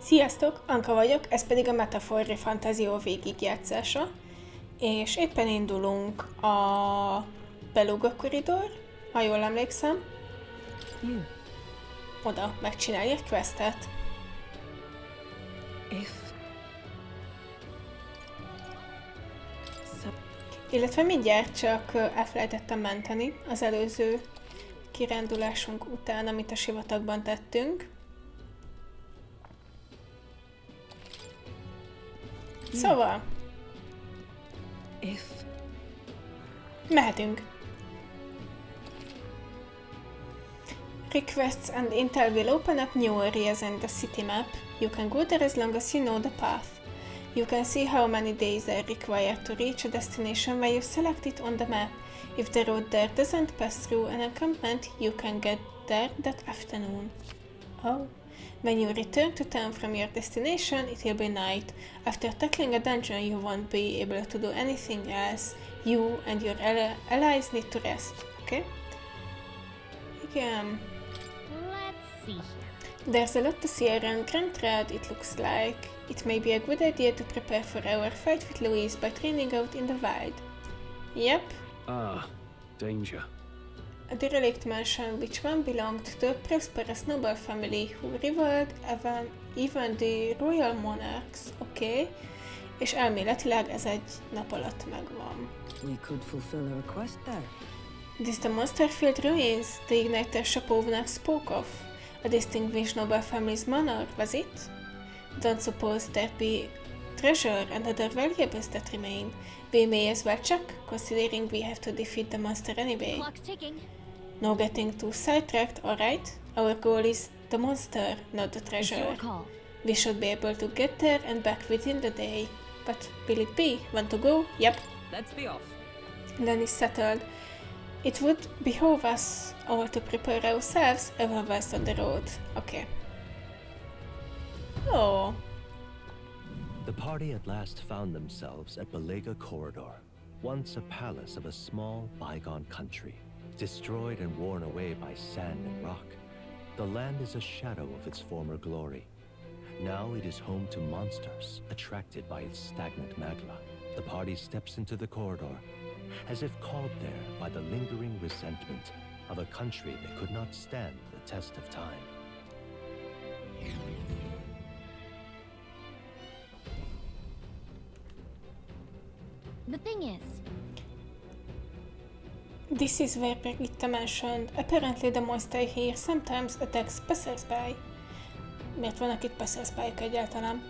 Sziasztok, Anka vagyok, ez pedig a Metafor ReFantazio végigjátszása, és éppen indulunk a Beluga Corridor, ha jól emlékszem. Oda megcsinálni egy questet. Illetve mindjárt csak elfelejtettem menteni az előző kirándulásunk után, amit a sivatagban tettünk. Szóval... mehetünk. Requests and intel will open up new areas in the city map. You can go there as long as you know the path. You can see how many days are required to reach a destination where you select it on the map. If the road there doesn't pass through an encampment, you can get there that afternoon. Oh. When you return to town from your destination, it will be night. After tackling a dungeon, you won't be able to do anything else. You and your allies need to rest. Okay? Igen. Let's see here. There's a lot to see around Grand Rad, it looks like. It may be a good idea to prepare for our fight with Louise by training out in the wild. Yep. Danger. A derelict mansion which once belonged to a prosperous noble family who rivaled even the royal monarchs. Okay. És elméletileg ez egy nap alatt megvan. We could fulfill a request there. This the monster-filled ruins the Igniter Shapovnak spoke of. A distinguished noble family's manor, was it? Don't suppose there be treasure and other valuables that remain. We may as well check, considering we have to defeat the monster anyway. Clock's ticking. No getting too sidetracked, alright? Our goal is the monster, not the It's treasure. your call. We should be able to get there and back within the day. But will it be? Want to go? Yep. Let's be off. Then it's settled. It would behoove us all to prepare ourselves even west on the road. Okay. Oh. The party at last found themselves at Beluga Corridor, once a palace of a small, bygone country, destroyed and worn away by sand and rock. The land is a shadow of its former glory. Now it is home to monsters, attracted by its stagnant magma. The party steps into the corridor, as if called there by the lingering resentment of a country that could not stand the test of time. The thing is, This is where Brigitta mentioned. Apparently the monster here sometimes attacks passersby. Miért vannak itt passersbyok egyáltalán?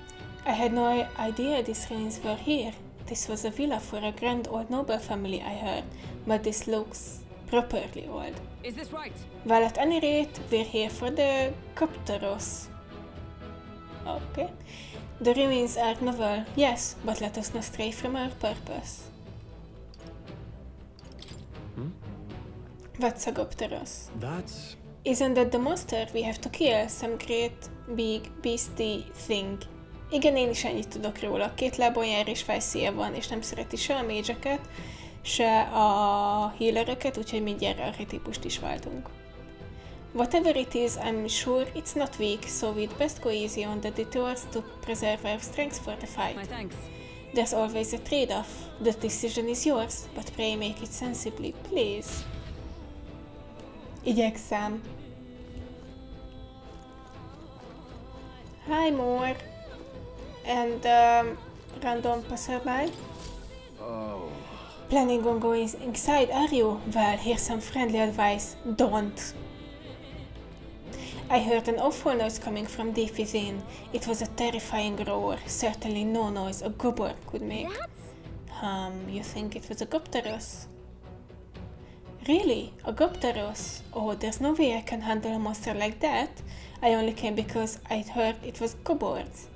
I had no idea these ruins were here. This was a villa for a grand old noble family, I heard, but this looks properly old. Is this right? Well, at any rate, we're here for the Copteros. Okay. The ruins are novel, yes, but let us not stray from our purpose. What's a Copteros? That's... Isn't that the monster we have to kill? Some great, big, beastie thing. Igen, én is ennyit tudok róla. 2 lábon jár és fejszéje van, és nem szereti se a mage-eket, se a healereket, úgyhogy mindjárt archetípust is váltunk. Whatever it is, I'm sure it's not weak, so we'd best go easy on the detours to preserve our strength for the My fight. thanks. There's always a trade-off. The decision is yours, but pray make it sensibly, please. Igyekszem. Hi, more. And random passerby. Oh... Planning on going inside, are you? Well, here's some friendly advice. Don't. I heard an awful noise coming from deep within. It was a terrifying roar. Certainly no noise a goblin could make. You think it was a Gopteros? Really? A Gopteros? Oh, there's no way I can handle a monster like that. I only came because I'd heard it was kobolds.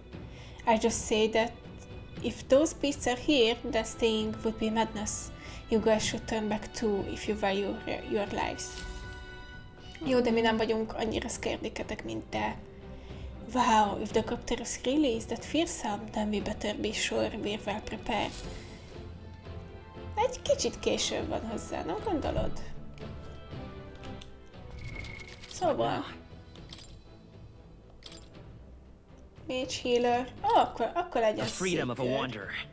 I just say that if those beasts are here, then staying would be madness. You guys should turn back too if you value your lives. Jó, de mi nem vagyunk annyira scarediketek, mint te. Wow, if the Copteros really is that fearsome, then we better be sure we're well prepared. Egy kicsit később van hozzá, nem gondolod? Szóval... Mage healer. Akkor legyen The freedom of a seeker. wanderer.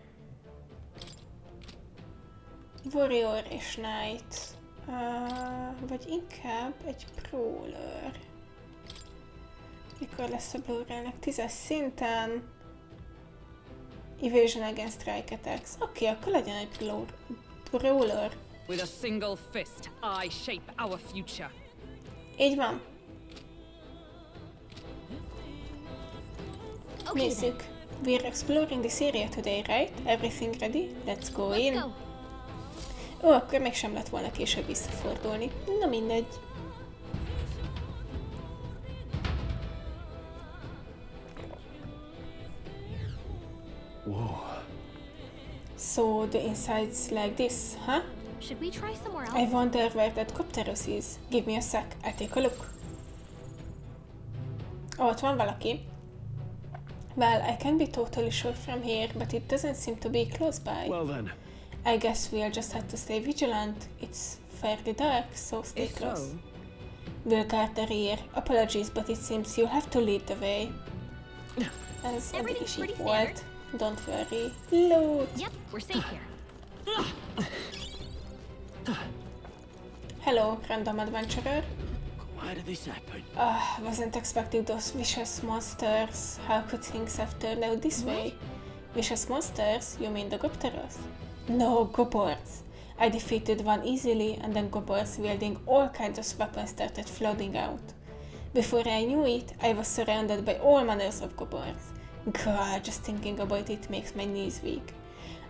Warrior és knight. Vagy inkább egy brawler. Mikor lesz a brawlernek? 10-es szinten. Evasion against strike attacks. Oké, akkor legyen egy brawler. With a single fist, I shape our future. Így van. Okay then. Nézzük. We're exploring this area today, right? Everything ready? Let's go Let's in. go. Ó, akkor mégsem lett volna később visszafordulni. Na mindegy. Whoa. So the inside's like this, huh? Should we try somewhere I else? wonder where that Copteros is. Give me a sec, I'll take a look. Oh, ott van valaki. Well, I can't be totally sure from here, but it doesn't seem to be close by. Well then. I guess we'll just have to stay vigilant. It's fairly dark, so stay If close. so, We'll guard the rear. Apologies, but it seems you'll have to lead the way. Ez eddig is így pretty volt. Don't worry. Loot! Yep, we're safe here. Hello, random adventurer. Why did this happen? Wasn't expecting those vicious monsters. How could things have turned out this way? Vicious monsters? You mean the Gopteros? No, Gobords. I defeated one easily, and then Gobords wielding all kinds of weapons started flooding out. Before I knew it, I was surrounded by all manners of Gobords. God, just thinking about it makes my knees weak.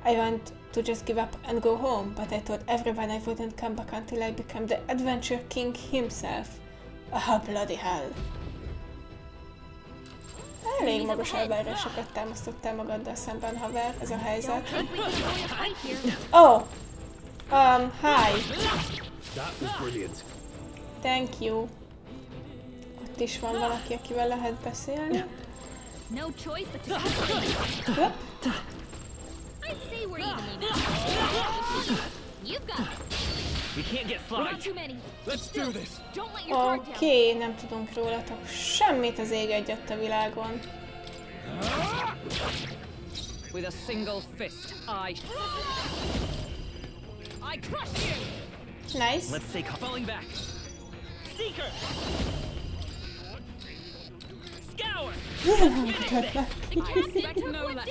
I want to just give up and go home, but I told everyone I wouldn't come back until I became the Adventure King himself. Ah, bloody hell. Elég magas elvárásokat támasztottál magaddal szemben, haver, ez a helyzet. Think we can avoid a fight here. Oh! Hi! That was brilliant. Thank you. Ott is van valaki, akivel lehet beszélni. No choice but to Hopp. I'd say we're evenly matched. You've got it. We can't get We're not flagged. too many. Let's do this. Don't let your guard down. Oké, nem tudunk rólatok semmit az ég egyet a világon. with a single fist, I crush you! Nice. Let's stay falling back. Seeker. Scour. I expect no less.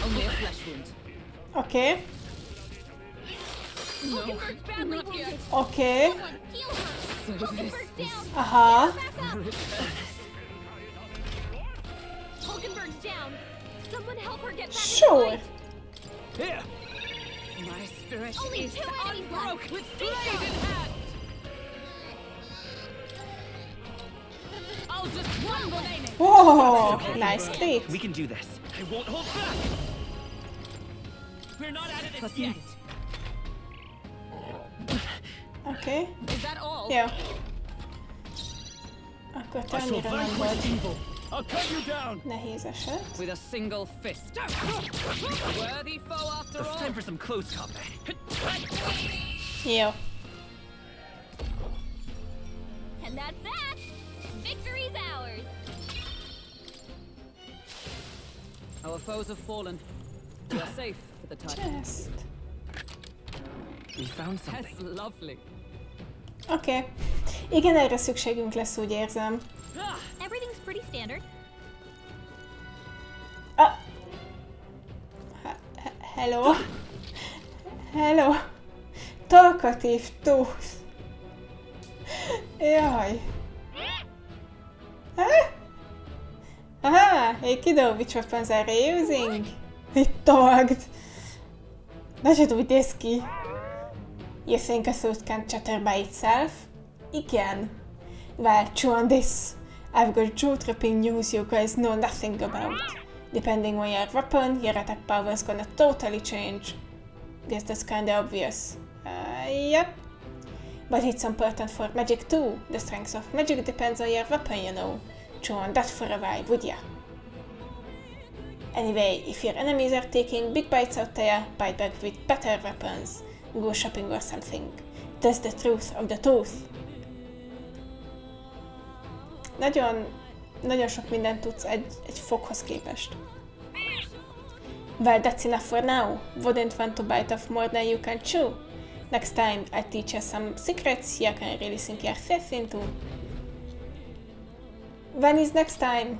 Only a flesh wound. Oké, Hulkenberg's badly wounded. oké. Someone heal her. Hulkenberg's down. Aha. Back up. Hulkenberg's down. Someone help her get back. Sure. In the Here. My spirit Only is 2 enemies left. unbroken with blade in hand. I'll just run remaining. Whoa, nice crit. We can do this. I won't hold back. We're not out of this yet. Oké, Is that all? jó. Akkor I te shall annyira nem vanquish volt evil. I'll cut you down. nehéz eset. With a single fist. Worthy foe after It's all. time for some close combat. Jó. And that's that. Victory's ours. Our foes have fallen. We are safe for the time. Ezt. We found That's something. lovely. Oké. Igen, erre szükségünk lesz, úgy érzem. Everything's pretty standard. Ah. Hello. Hello. Talkatív tósz. Jaj. Aha, hey kiddo, which weapons are you using? He talked. De se úgy néz ki. You think a suit can chatter by itself? Igen. Well, chew on this. I've got jaw-dropping news you guys know nothing about. Depending on your weapon, your attack power is gonna totally change. Guess that's kinda obvious. Yep. But it's important for magic too. The strength of magic depends on your weapon, you know. Chew on that for a while, would ya? Anyway, if your enemies are taking big bites out there, bite back with better weapons. Go shopping or something. That's the truth of the tooth. Nagyon nagyon sok mindent tudsz egy foghoz képest. Well, that's enough for now. Wouldn't want to bite off more than you can chew. Next time, I'll teach you some secrets you can really sink your teeth into. When is next time?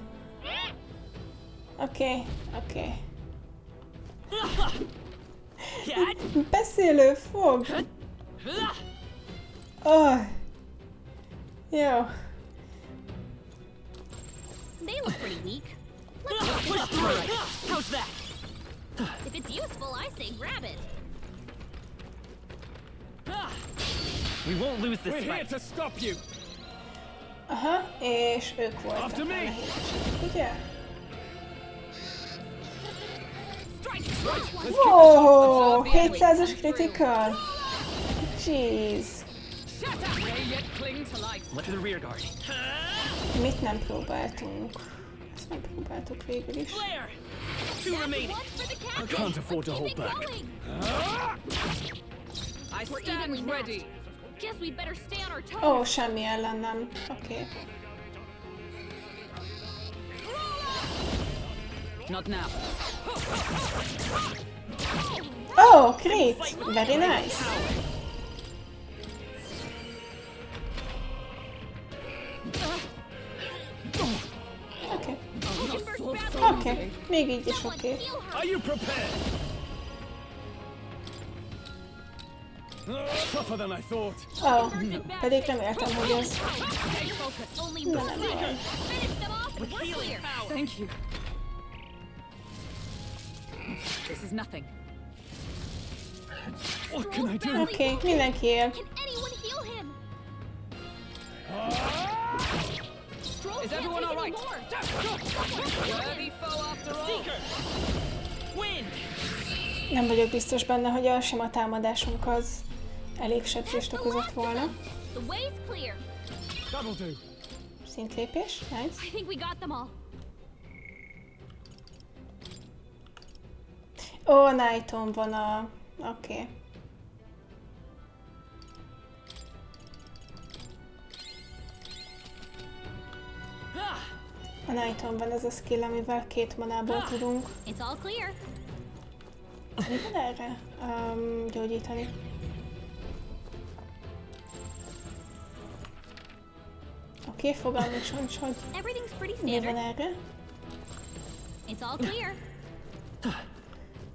Okay. Beszélő fog! Oh. Jó. They look pretty weak. How's that? If it's useful, I say grab it. We won't lose this We're here fight. to stop you. Aha, és ők voltak a After me. nehézesek, ugye? Let's Wow, 700-as critical! Jeez. They yet cling to life. Let the rear guard. Mit nem próbáltunk? Ezt nem próbáltuk végül is. Flare! Two remaining. One for the captain. I can't afford to Keep hold it back. going. I We're evenly stand matched. ready. Guess we better stay on our toes. Ó, semmi ellen nem. Oké. Not now. Oh, crit! Very nice. Oké. Oké, még így is Someone oké. heal her. Are you prepared? Tougher than I thought. Ó, pedig reméltem, hogy ez... Stay focused. Only Na, one. nem baj. Finish them off and we're clear. Thank you. This is nothing. What can I do? Oké, mindenki él. Can anyone heal him? Is everyone all right? Worthy foe after all. Win! Nem vagyok biztos benne, hogy a sima támadásunk az elég sebzést okozott volna. The way's clear. That'll do. Szintlépés, nice. I think we got them all. Ó, Knighton van a... Oké. A Knighton van ez a skill, amivel 2 manából tudunk. It's all clear. Mi van erre? Gyógyítani. Oké, fogalmam sincs, hogy Everything's pretty mi van standard. erre. It's all clear.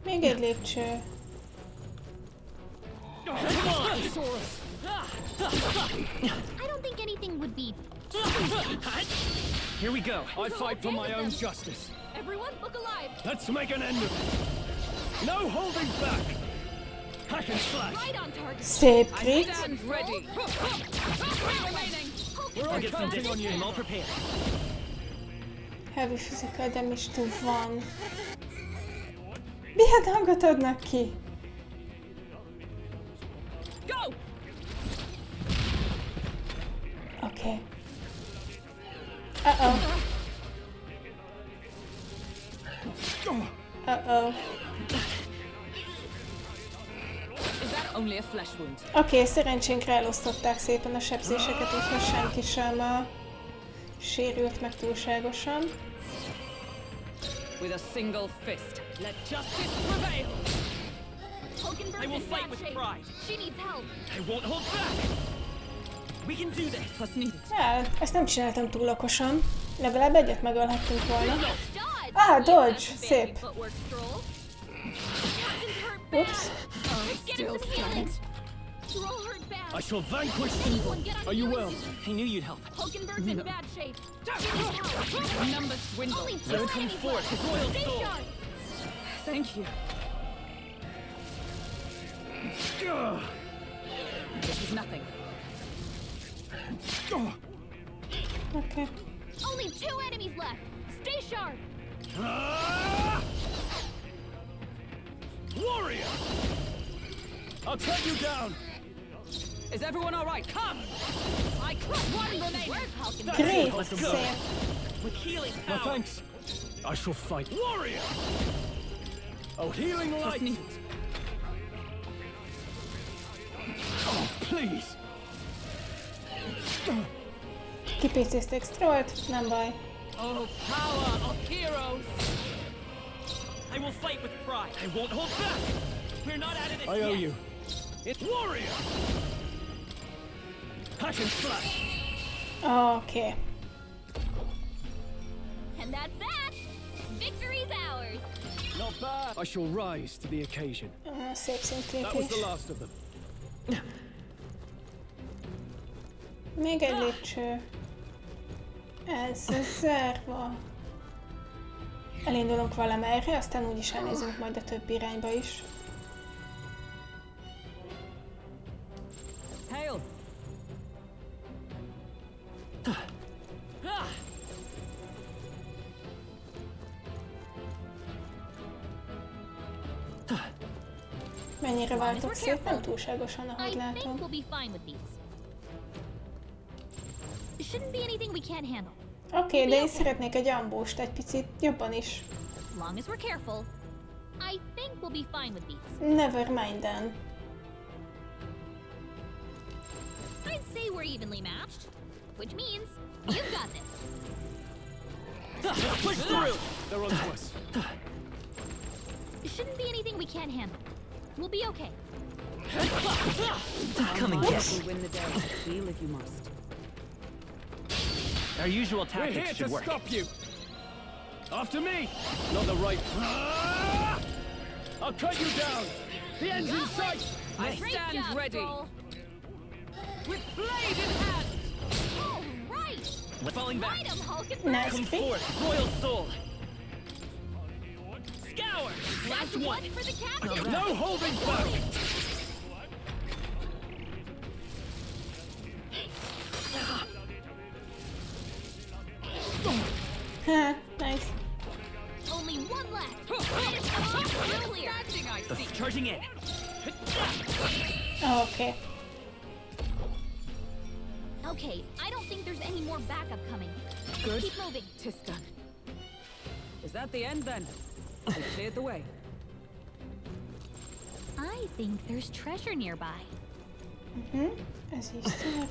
Még egy lépcső. I don't think anything would be. Here we go. I fight for my own justice. Everyone, look alive. Let's make an end of it. No holding back. Hack and slash. Right on target. Szép I crit. stand ready. Three remaining. We're I'll all get some counting distance. on you. I'm all prepared. Heavy physical damage to 1. Milyen hangot adnak ki? Go! Oké. Uh-oh. Uh-oh. Is that only a flesh wound? Oké, szerencsénkre elosztották szépen a sebzéseket, úgyhogy senki sem sérült meg túlságosan. With a single fist. Let justice prevail. Hulkenberg's I will in fight bad with shape. pride. She needs help. I won't hold back. We can do this. Plus needed. Ja, ezt nem csináltam túl okosan. Legalább egyet megölhettünk volna. Dodge. Ah, dodge. That's a fancy Szép. footwork, Stroll. Captain's hurt bad. Ups. Get him some healing. Stroll hurt bad. I shall vanquish Anyone evil. get on Are you healing well? soon. I knew you'd help. Hulkenberg's in bad shape. She needs help. Numbers dwindle. Only two Let us come enemies forth left. with royal Stay soul. sharp. Thank you. This is nothing. Oké. Only two enemies left. Stay sharp. Warrior! I'll cut you down. Is everyone all right? Come! I cut one remaining. Where's Hulkenberg? Crit. Let's go. Szép. With healing No power. thanks. I shall fight. Warrior! Oh, healing Plus light! needed. Oh, please! Kipécézték Strollt, nem baj. Oh, power of heroes! I will fight with pride. I won't hold back. We're not out of this I yet. owe you. It's warrior. Hack and slash. Oké. And that's that! Victory's ours! Not bad. I shall rise to the occasion. Szép That was szintlépés. the last of them. Még egy lépcső. Ez zárva. Elindulunk valamerre, aztán úgyis elnézünk majd a többi irányba is. Hail! Mennyire váltok szét? Nem túlságosan, I ahogy think látom. we'll be fine with these. Shouldn't be anything we can't handle. Oké, de én szeretnék egy ambust, egy picit jobban is. As long as we're careful, I think we'll be fine with these. Never mind then. I'd say we're evenly matched, which means you've got this. Push through. They're on to us. Shouldn't be anything we can't handle. We'll be okay. Come and get. We'll win the day. Heal if you must. Our usual We're here tactics to should work. stop you. After me. Not the right. I'll cut you down. The end's in sight. I Great stand job, ready. Stroll. With blade in hand! All right. We're falling back. Fight 'em, Hulk and Nice Come pick. forth, royal soul. Scour. Last That's one. one for the captain. No holding back. Ha, nice. Only one left. Come on, we're clear. The charging in. Oké. Okay, I don't think there's any more backup coming. Good. Keep moving. Tis done. Is that the end then? We cleared the way. I think there's treasure nearby. Ez is szép.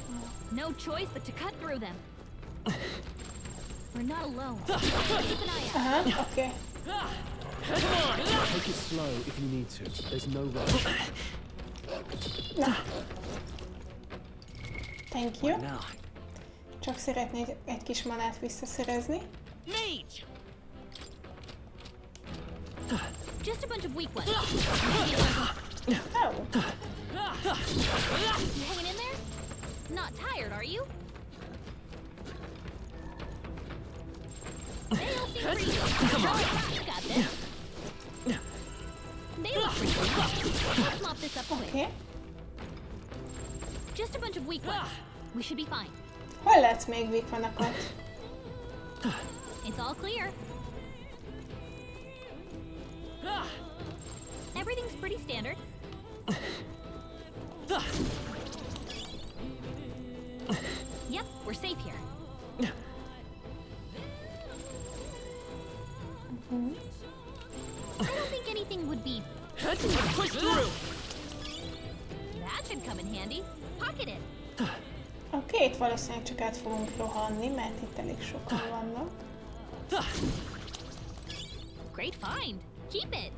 No choice but to cut through them. We're not alone. Keep an eye out. Aha, oké. Take it slow if you need to. There's no rush. Na. Thank you. Now. Csak szeretnék egy kis manát visszaszerezni. Mage. Just a bunch of weak ones. Oh. You hanging in there? Not tired, are you? They all seem pretty good. Come on. You got this. They look pretty good. Let's mop this up quick. Oké. Just a bunch of weak ones. We should be fine. Hol látsz még vikvanakat? It's all clear. Everything's pretty standard. Yep, we're safe here. I don't think anything would be... Let's push through. That should come in handy. Pocket it. Oké, itt valószínűleg csak át fogunk rohanni, mert itt elég sokan vannak. Great find. Keep it.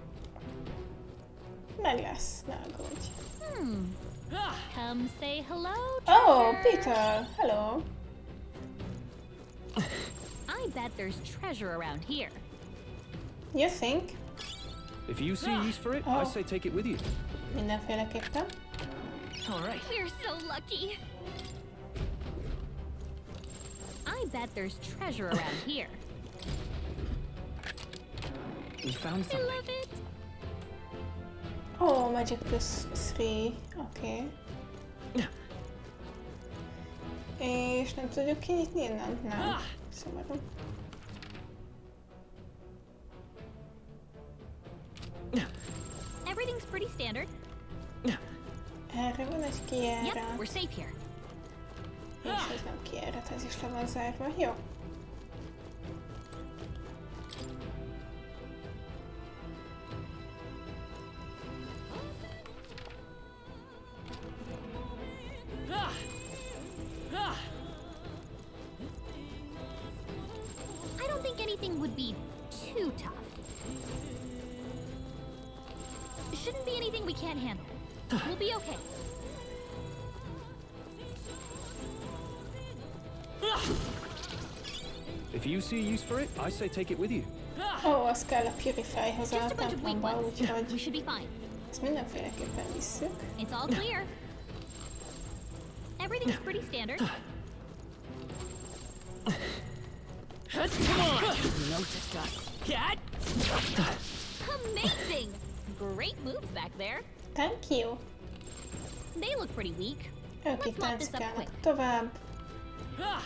Meg lesz, ne aggódj. Come say hello. Oh, Peter! Hello! I bet there's treasure around here. You think? If you see use for it, I say take it with you. Mindenféleképpen. All right. We're so lucky. I bet there's treasure around here. We found I something. love it. Oh, Magic plus 3. Oké. És nem tudjuk kinyitni innen? Nem. Szomorú. Everything's pretty standard. Erre van egy Yep, kijárat. we're safe here. És ez nem kijárat, ez is le van zárva. Jó. I would be too tough. Shouldn't be anything we can't handle. We'll be okay. If you see use for it, I say take it with you. Ó, az kell a Purify-hoz Just a a bunch of weak templomba, ones. We úgyhogy should be fine. ezt mindenféleképpen visszük. It's all clear. Everything's pretty standard. Come on! Noticed us. Cat! Amazing! Great moves back there. Thank you! They look pretty weak. Ők itt Let's mop this up táncikálnak quick. tovább. Ah!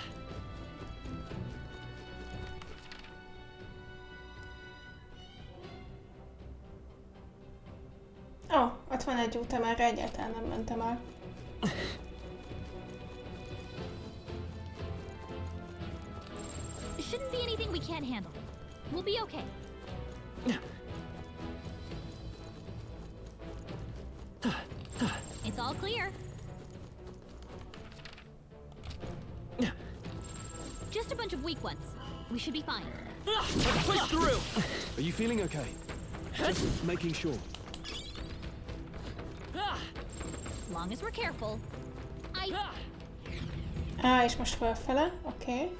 Ó, ott van egy út, amerre egyáltalán nem mentem el. Shouldn't be anything we can't handle. We'll be okay. It's all clear. Just a bunch of weak ones. We should be fine. Ah! Let's push through! Are you feeling okay? Just making sure. Ah! As long as we're careful. Ah! És most fölfele, oké.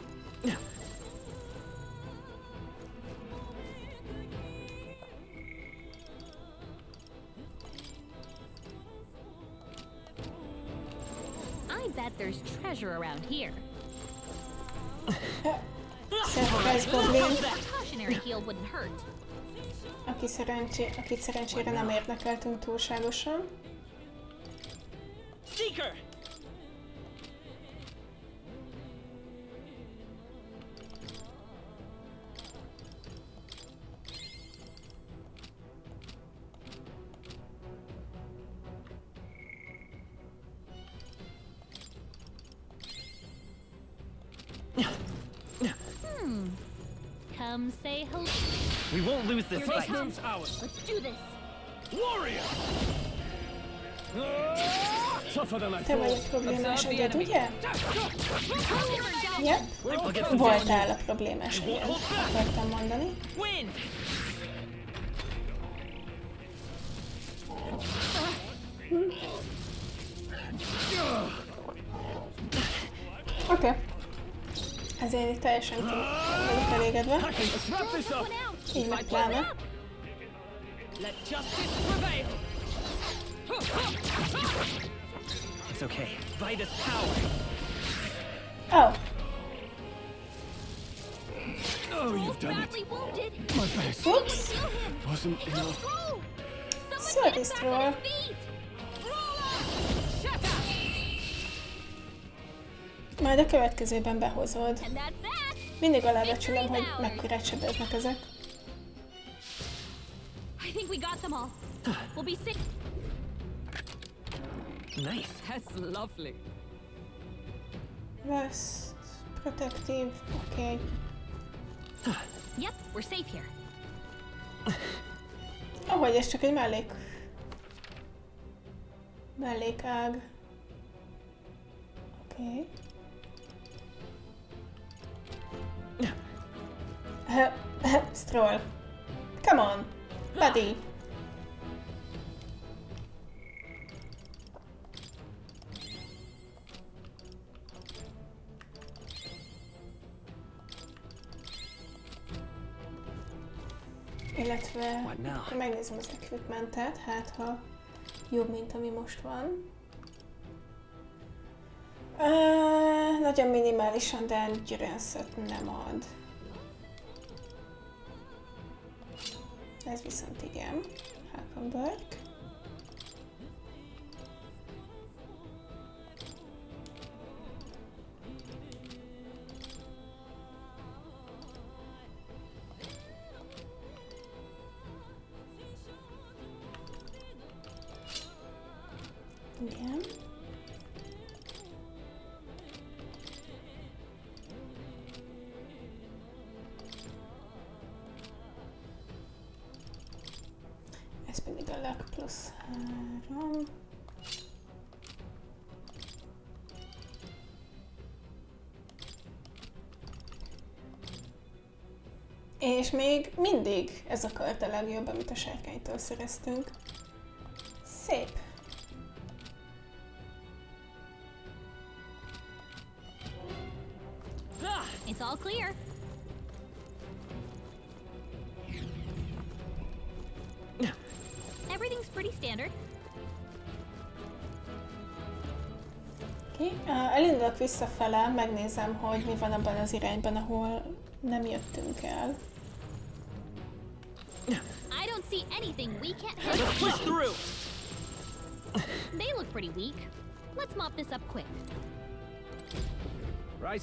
I bet there's treasure around here. Surprise Goblin, A cautionary heal wouldn't hurt. akit szerencsére nem érdekeltünk túlságosan. Seeker! Come say hello. We won't lose this First fight. move's ours. Let's do this. Warrior! Tougher than I Te vagy a thought. problémás egyed, ugye? Yep. I'll get some Voltál a problémás egyed, akartam mondani. Win! Oké. Ezért itt teljesen ki vagyok elégedve. Let's wrap this up. Így meg pláne. Let justice prevail! It's okay. Vitus power! Oh, Oh, you've done it. Badly wounded. My best. whoops! Heal him. Wasn't enough. Roll. Someone Sztori, get him back on Strohllal. his feet. Shut up! Majd a következőben behozod. And that's that. Mindig alábecsülöm, hogy mekkorát sebeznek ezek. I think we got them all. We'll be sick. Nice. That's lovely. West, protective, oké. Yep, we're safe here. Ahogy ez csak egy mellékág. Oké. Stroll. Come on, buddy. Illetve What now? akkor megnézem az equipmentet, hát ha jobb, mint ami most van. Nagyon minimálisan, de endurance-et nem ad. Ez viszont igen. Hakenberg. Igen. Ez pedig a luck plusz 3. És még mindig ez a kart a legjobb, amit a sárkánytól szereztünk. Szép. It's all clear. Everything's pretty standard. Okay. Elindulok visszafele, megnézem, hogy mi van abban az irányban, ahol nem jöttünk el. I don't see anything we can't handle. Let's push through! They look pretty weak. Let's mop this up quick. Right?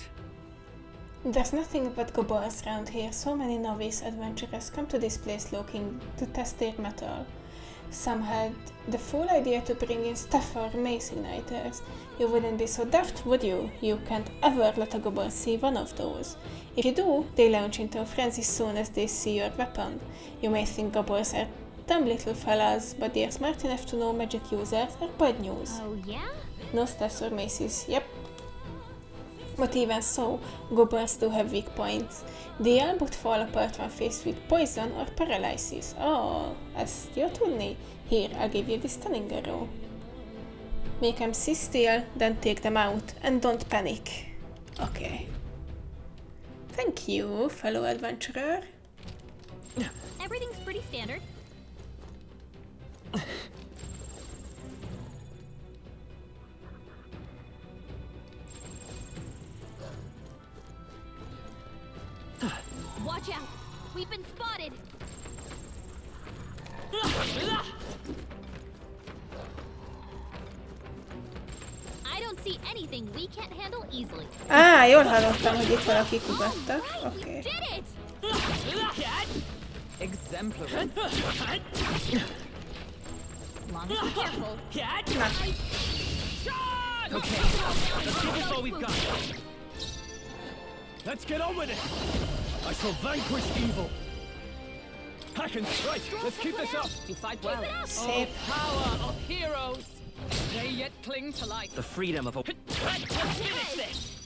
There's nothing but goblins around here. So many novice adventurers come to this place looking to test their mettle. Some had the fool idea to bring in Stafford mace igniters. You wouldn't be so daft, would you? You can't ever let a goblin see one of those. If you do, they launch into a frenzy soon as they see your weapon. You may think goblins are dumb little fellas, but they are smart enough to know magic users are bad news. Oh yeah? No staffs or maces, yep. But even so, goblins do have weak points. They all but fall apart when faced with poison or paralysis. Oh, ezt jó tudni. Here, I'll give you this stunning arrow. Make them sit still, then take them out, and don't panic. Okay. Thank you, fellow adventurer. Everything's pretty standard. Watch out! We've been spotted! I don't see anything we can't handle easily. Jól hallottam, hogy itt valakik ugattak. Oké. Did it! Exemplary. Long as we're careful. Okay, let's give this all we've got. Let's get on with it! I shall vanquish evil! Hack and strike! Let's keep this up! You fight well. Szép. Power of heroes. They yet cling to light. The freedom of a...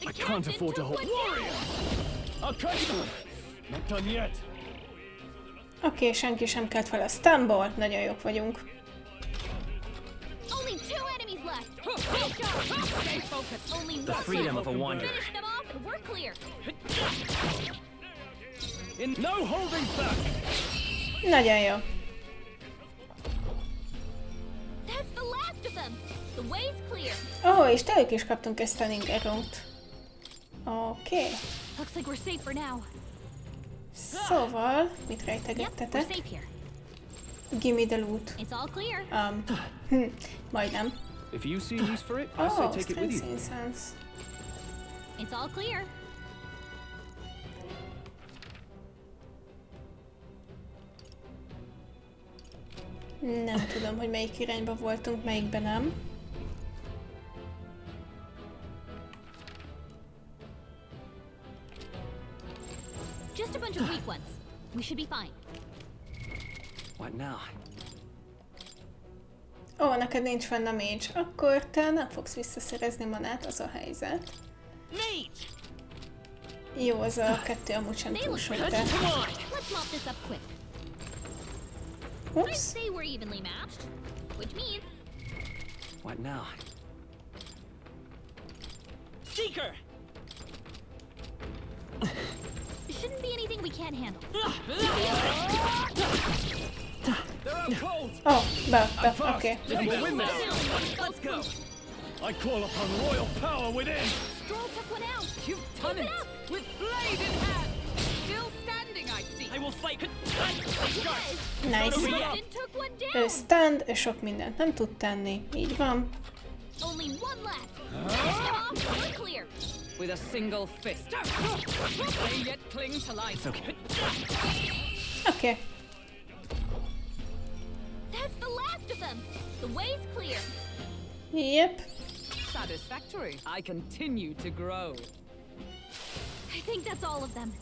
I can't afford to hold... Warrior! I'll cut you! Not done yet! Oké, senki sem kelt fel a stunból. Nagyon jók vagyunk. Only 2 enemies left. Stay focused. Only The one freedom left. of a wanderer. Finish them off and we're clear. No holding back! Nagyon jó. That's the last of them. The way's clear. És tőlük is kaptunk egy stunning arrow-t. Oké. Looks like we're safe for now. Szóval, mit Yep, we're rejtegettetek? safe here. Gimme the loot. It's all clear. Majdnem. If you see use for it, I say take it with Strength you. Incense. It's all clear. Nem tudom, hogy melyik irányba voltunk, melyikben nem. Just a bunch of weak ones. We should be fine. What now? Neked nincs fenn a mage. Akkor te nem fogsz visszaszerezni manát, az a helyzet. Jó, az a 2 amúgy sem túl sok, de... Let's mop this up quick. I'd Ups. say we're evenly matched, which means What now? Seeker! shouldn't be anything we can't handle. They're out cold! Oké. And we'll win this! Let's go. I call upon royal power within! Stroll took one out. You've done it. With blade in hand. Still standing, I see. I will fight! Nice. Captain took one down. Stand, sok mindent nem tud tenni. Így van. Only one left. Finish them off. We're clear. With a single fist. They yet cling to light. Okay. Oké. That's the last of them. The way's clear. Yep. Satisfactory. I continue to grow. I think that's all of them.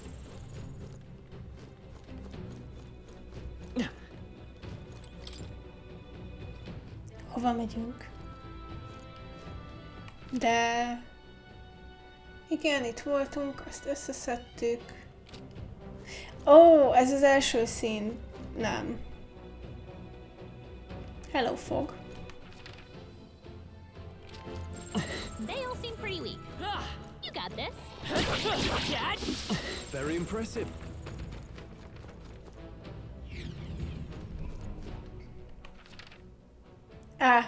Hova megyünk? De... Igen, itt voltunk, azt összeszedtük. Ó, ez az első szín. Nem. Hello, fog. They all seem pretty weak. You got this. Very impressive.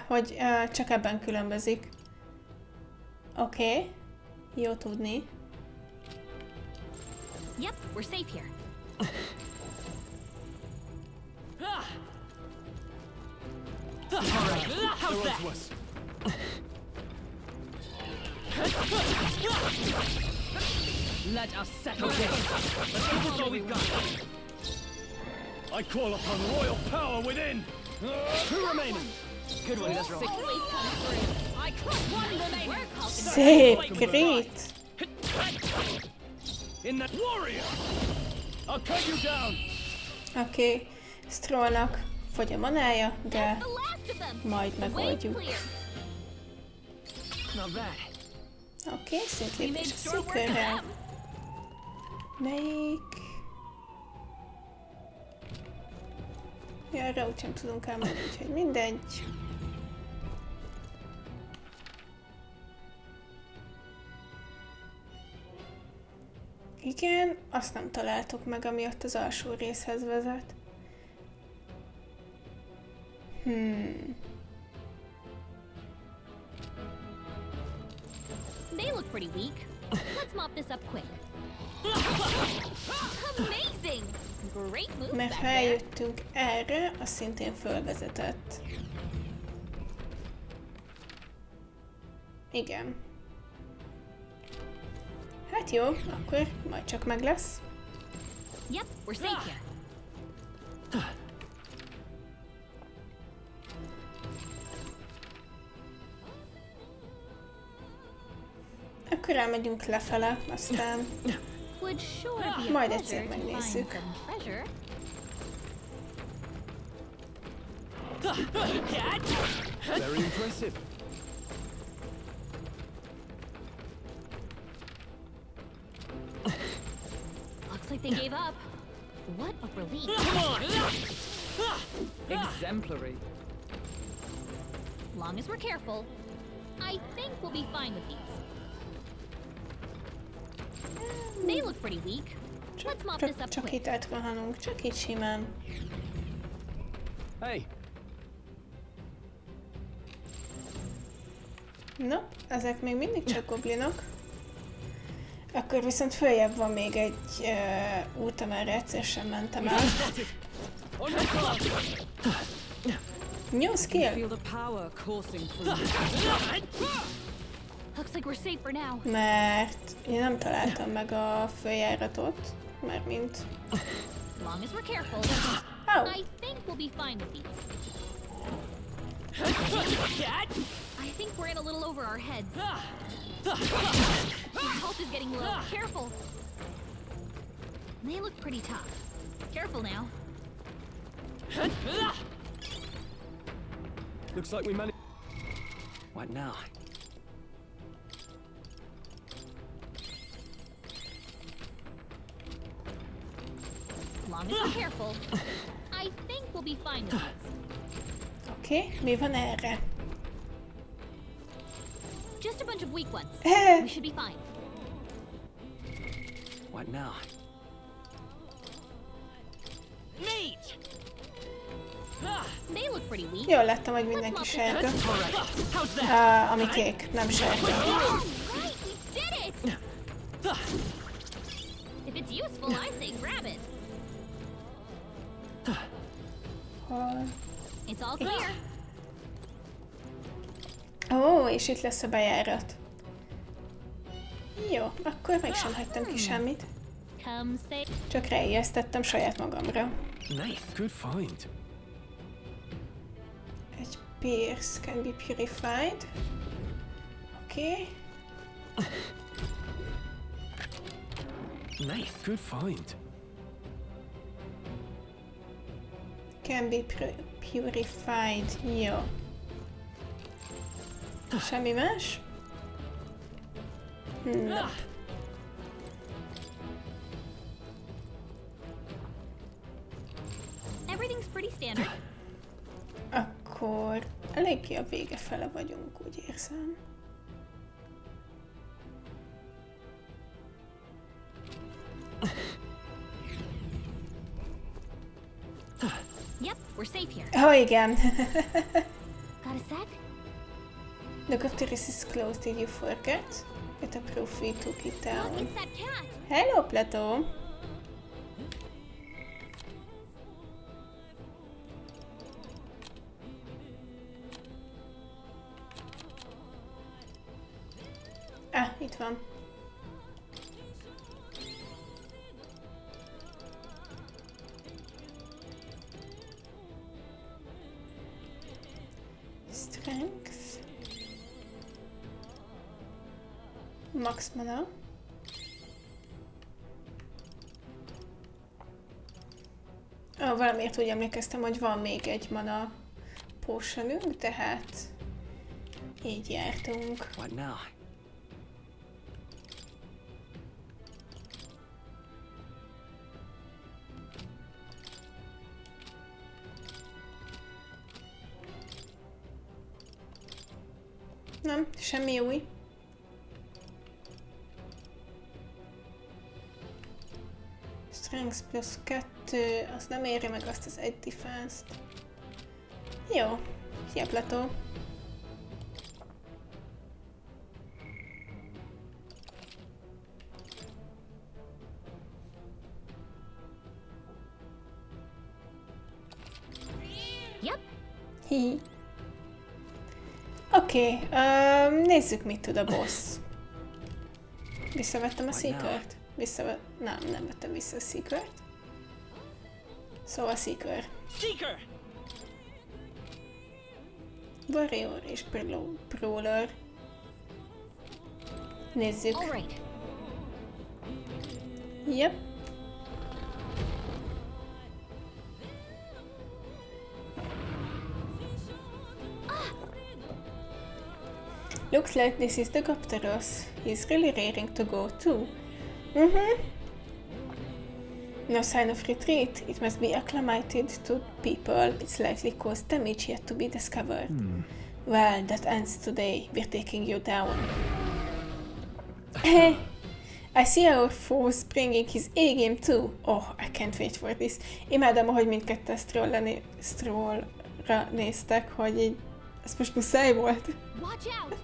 Hogy csak ebben különbözik. Oké. Jó tudni. Yep, we're safe here. How's that? Let us settle Okay. this. Let's give this all we've got. I call upon royal power within. Two remaining. Good one, Ezra. Always come through. I caught one remaining. We're called Szép, great. In that warrior. I'll cut you down. Oké. Strohllnak fogy a manája, de the last of them. majd The way's megoldjuk. clear. Not bad. Oké, szintlépés a szűkörrel. Melyik? Ja, arra úgysem tudunk elmenni, úgyhogy mindegy. Igen, azt nem találtuk meg, ami ott az alsó részhez vezet. They look pretty weak. Let's mop this up quick. Amazing! Great move Mert back ha there. eljöttünk erre, az szintén fölvezetett. Igen. Hát jó, akkor majd csak meg lesz. Yep, we're safe here. Akkor elmegyünk lefele, aztán Would sure be a Majd pleasure egyszer to find megnézzük. some treasure. Very impressive. Looks like they gave up. What a relief. Exemplary. Long as we're careful, I think we'll be fine with these. They look pretty weak. Let's mop this up csak quick. itt átrohanunk, csak itt simán. Hey, No, ezek még mindig csak goblinok. Akkor viszont följebb van még egy út, amerre egyszer sem mentem el. on your guard. New skill! Feel the power coursing through you. Looks like we're safe for now. Mert én nem találtam meg a följáratot, mármint... Long as we're careful, Oh, I think we'll be fine with these. I think we're in a little over our heads. Our health is getting low. Careful. They look pretty tough. Careful now. Looks like we managed. What now? Long as we're careful, I think we'll be fine with these. oké, mi van erre? Just a bunch of weak ones. Eh, We should be fine. What now? Mage! They look pretty weak. Jól láttam, hogy Let's mindenki mop this sárga. up. How's that? Ami kék, nem sárga. Right, we did it! If it's useful, I say grab it. Hol? It's all clear. Ó, és itt lesz a bejárat. Jó, akkor mégsem hagytam ki semmit. Come say. Csak reijesztettem saját magamra. Nice. Good find. Egy pierce can be purified. Oké. Nice. Good find. Can be purified. Jó. Semmi más? Nope. Seems pretty standard. Akkor eléggé a vége fele vagyunk, úgy érzem. Yep, we're safe here. Oh, igen. Got a sec? The Copteris is closed, did you forget? Get a proof we took it Look, down. it's that cat. Hello, Plato. Ah, itt van. Strength. Max mana. Valamiért úgy emlékeztem, hogy van még egy mana potionünk, tehát így jártunk. What now? Nem, semmi új. Strength plusz 2, az nem éri meg azt az egy defense-t. Jó, szia Plató. Yep. Hi. Oké, nézzük, mit tud a boss. Visszavettem a Seekert? Nem vettem vissza a Seekert. Szóval Seeker. Seeker! Warrior és Brawler. Nézzük. All right. Yep. Looks like this is the Copteros. He's really raring to go too. No sign of retreat. It must be acclimated to people. It's likely caused damage yet to be discovered. Well, that ends today. We're taking you down. I see our foes bringing his A-game too. Oh, I can't wait for this. Imádom, ahogy mindketten Strohllra néztek, hogy így ez most muszáj volt. Watch out.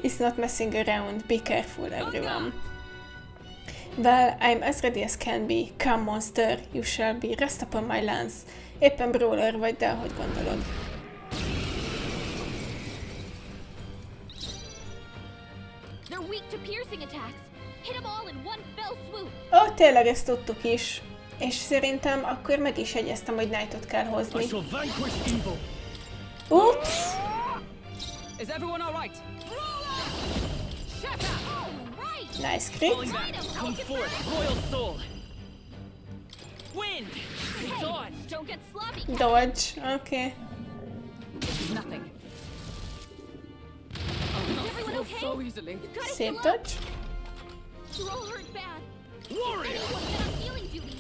It's not messing around. Be careful, everyone. Well, I'm as ready as can be. Come, monster. You shall be. Rest upon my lance. Éppen brawler vagy, de ahogy gondolod. They're weak to piercing attacks. Hit them all in one fell swoop. Ó, tényleg ezt tudtuk is. És szerintem akkor meg is jegyeztem, hogy Knightot kell hozni. I shall vanquish evil. Ups! Is everyone all right? Nice crit. Falling back. Come forth, royal soul. Wind! Dodge! Don't get sloppy. Dodge. Okay. Nothing. Is everyone okay? So easily. You gotta Szép heal up. dodge. Stroll hurt bad. Warrior! Anyone get on healing duty.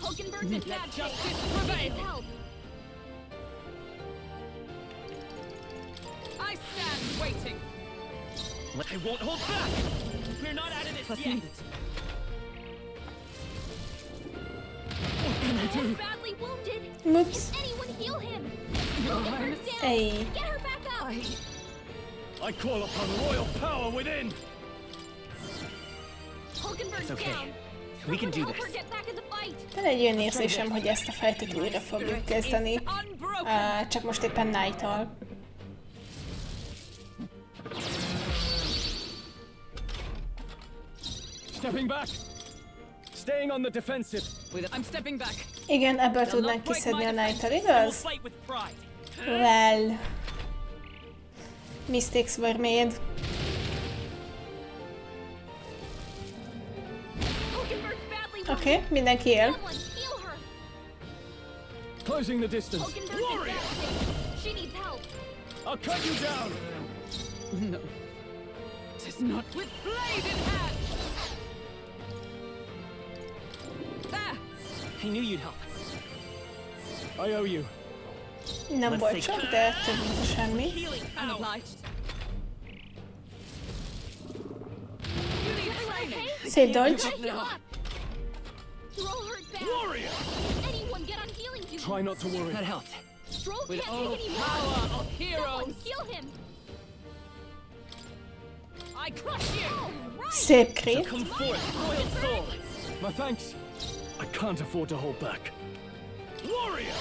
Hulkenberg's in bad shape. justice He prevail. needs help. I stand waiting. I won't hold back! We're not out of this yet! What can I do? He's badly wounded. Oops. Can anyone heal him? Your Hulkenberg's Highness. down. Hey. Get her back up. I call upon royal power within. Hulkenberg's okay. down. We can do Someone help her this. get back in the fight. Van egy olyan érzésem, hogy ezt a fightot újra fogjuk kezdeni. Csak most éppen Knight-tal. Stepping back. Staying on the defensive. I'm stepping back. Igen, ebből tudnánk kiszedni a Knight-tal, I will igaz? fight with pride! Well. Mistakes were made. Hulkenberg's badly wounded. Oké, mindenki él. Someone heal her. Closing the distance. Hulkenberg's in Warrior! bad shape. She needs help. I'll cut you down. No. Tis not with blade in hand. I knew you'd help. I owe you. Nem volt sok, de több mint a semmi. I'm obliged. Szép dodge. You're all hurt bad. Warrior! Anyone get on healing duty. Try not to worry. That helped. Stroll With can't all take any power more. of heroes, Someone heal him. I crush you! All right. Szép crit. Come forth, royal soul. My thanks. I can't afford to hold back. Warrior!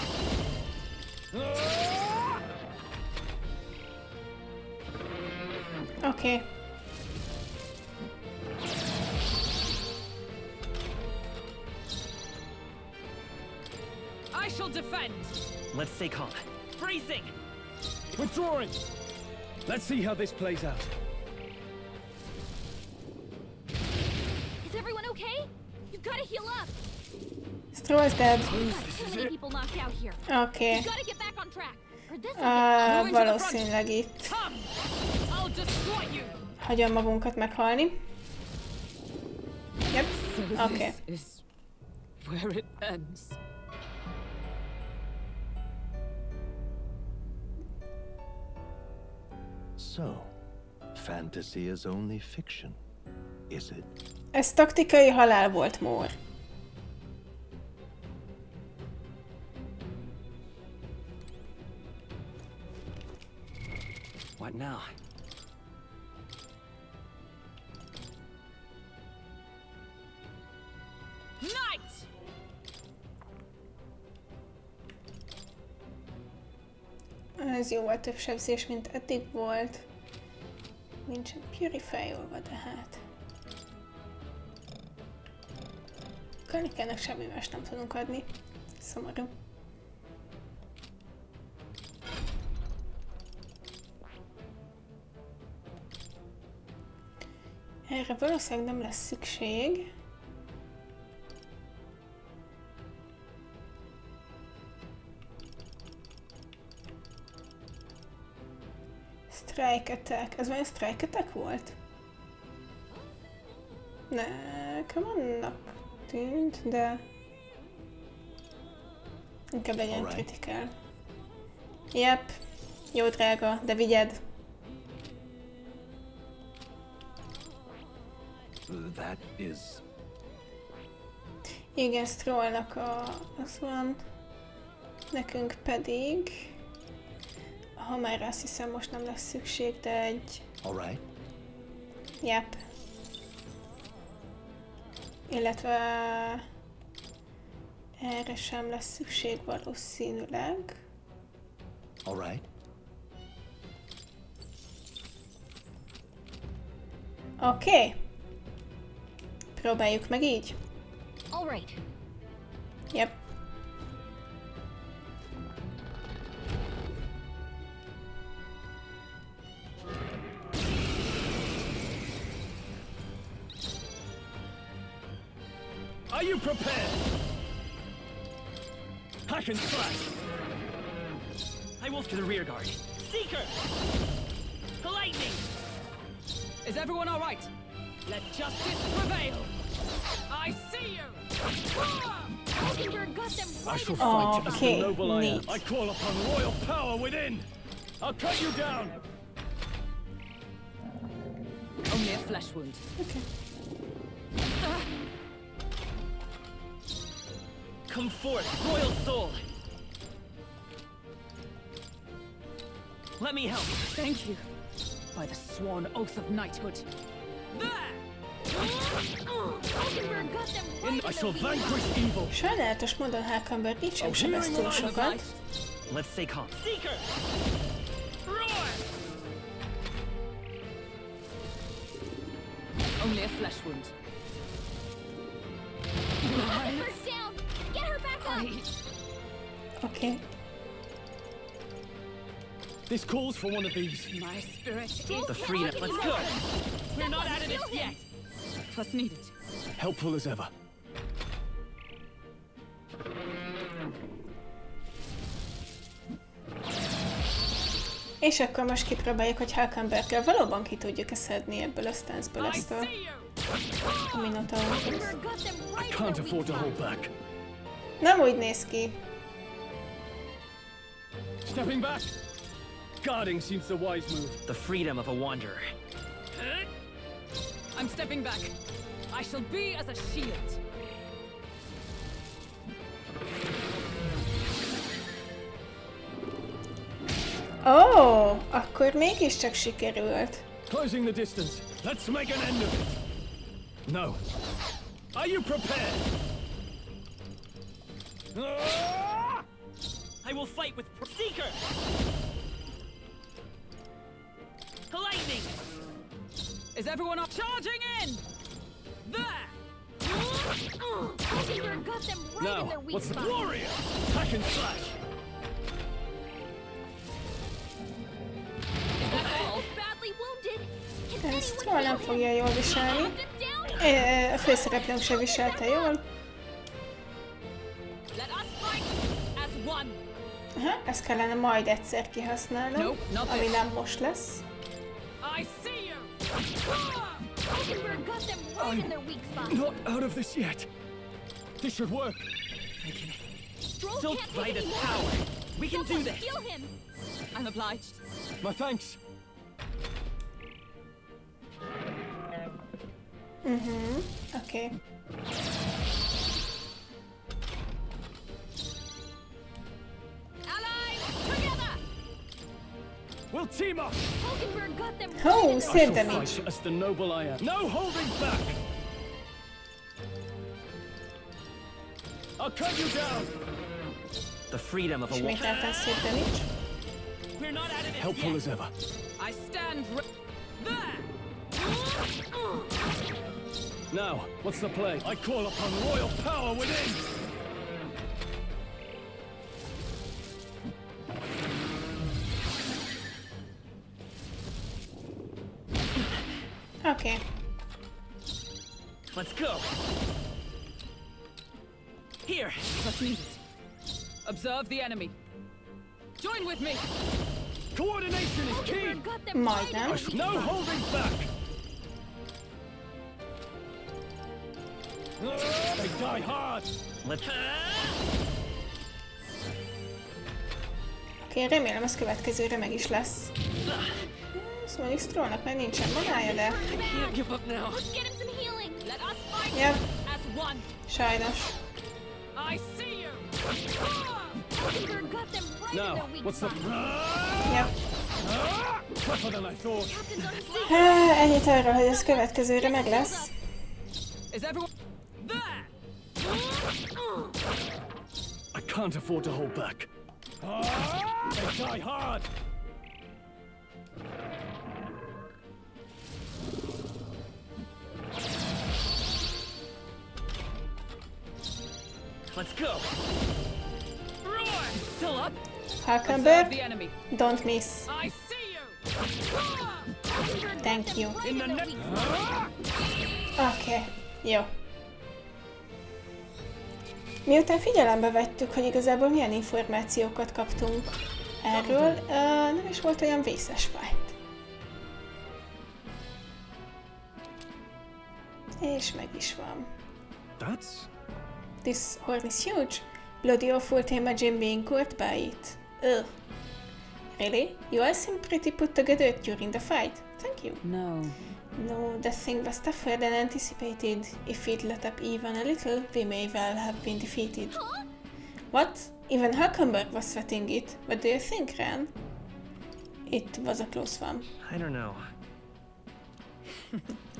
Oké. I shall defend! Let's stay calm. Bracing! Withdrawing! Let's see how this plays out. Is everyone okay? You've got to heal up. Stroll's dead. We've got too many people knocked out here. Oké. You've got to get back on track. Or this will get Valószínűleg itt Come! I'll destroy you! hagyom magunkat meghalni. Yep. So Okay. this is where it ends. So, fantasy is only fiction, is it? Ez taktikai halál volt, Mór. What now? Knight! Ez jóval több sebzés, mint eddig volt. Nincsen purify-olva, de hát. Kanikának semmi más nem tudunk adni. Szomorú. Erre valószínűleg nem lesz szükség. Strike attack. Ez már strike attack volt? Nekem annak tűnt, de... inkább legyen critical. Yep. Jó drága, de vigyed. That is... Igen, Strollnak az van. Nekünk pedig... Ha már azt hiszem, most nem lesz szükség, de egy... Alright. Yep. Illetve... erre sem lesz szükség valószínűleg. Alright. Oké. Próbáljuk meg így. All right. Yep. Are you prepared? Hack and slash! I will to the rear guard. Seeker! Lightning! Is everyone all right? Let justice prevail! I see you! Mockingbird got them I right shall in fight as the Okay, noble I am. neat. I call upon royal power within! I'll cut you down! Only a flesh wound. Okay. Come forth, royal soul! Let me help. Thank you. By the sworn oath of knighthood. There! Mockingbird got them right I in shall the vanquish evil! Sajnálatos módon Halkamber így sem sebez túl sokat. Let's stay calm. Seeker! Roar! Only a flesh wound. Her down. Get her back up. Oké. This calls for one of these. My spirit is The freedom. Let's go! We're not out of this yet! was needed. Helpful as ever. És akkor most kipróbáljuk, hogy Halkamberkel valóban ki tudjuk-e szedni ebből a stance-ből I ezt a see you! Minotaurus. Mockingbird got them I right in can't their afford to weak hold back. Nem úgy néz ki. Stepping back. Guarding seems the wise move. The freedom of a wanderer. I'm stepping back. I shall be as a shield. Ó, akkor mégiscsak sikerült. Closing the distance. Let's make an end of it. No. Are you prepared? I will fight with Seeker! Lightning! Is everyone up? Charging in! There! Mockingbird got them right in Now, their weak what's the spot. warrior? Hack and slash. Badly wounded. Can Ezt anyone jól nem heal fogja him? jól viselni. Knocked him down? A főszereplőnk se viselte jól. Let us fight as one! Aha, ezt kellene majd egyszer kihasználnom, Nope, not ami this. nem most lesz. I see you! Mockingbird got them right in their weak spot. Not out of this yet. This should work. Stroll Still can't fight take as any more. power. We can do Someone this. heal him. I'm obliged. My thanks. Oké. Allies, together. We'll team up. Mockingbird got them Ó, right in their szép Shall damage. fight as the noble I am. No holding back. I'll cut you down. The freedom of a wanderer. Ismételten szép damage. We're not out of this Helpful yet. as ever. I stand there! Now, what's the play? I call upon royal power within. Oké. Let's go. Here. What's needed? Observe the enemy. Join with me! Coordination is key. Mockingbird got them right in Majdnem. their weak No spot. holding back. They die hard. Let's... Oké, remélem ez következőre meg is lesz. Azt mondjuk Strohnak meg nincsen magája, de... Can't give up now. Let's get him some healing. Let us fight Yep, as one! sajnos. I see you! Mockingbird got them right in Now, their weak what's the... spot. Yep. Tougher than I thought. Captain's on sea. Ennyit arról, hogy ez következőre meg lesz. Is everyone there? I can't afford to hold back. They die hard. Let's go. Roar! Still up? Observe Hulkenberg, the enemy. don't miss. I see you! Mockingbird got Thank them you. right In in the their net. weak spot. Oké, jó. Miután figyelembe vettük, hogy igazából milyen információkat kaptunk erről, nem is volt olyan vészes fight. És meg is van. That's... This horn is huge. Bloody awful to imagine being caught by it. Ugh. Really? You all seem pretty put together during the fight. Thank you. No. No, that thing was tougher than anticipated. If we'd let up even a little, we may well have been defeated. What? Even Hulkenberg was sweating it. What do you think, Ran? It was a close one. I don't know.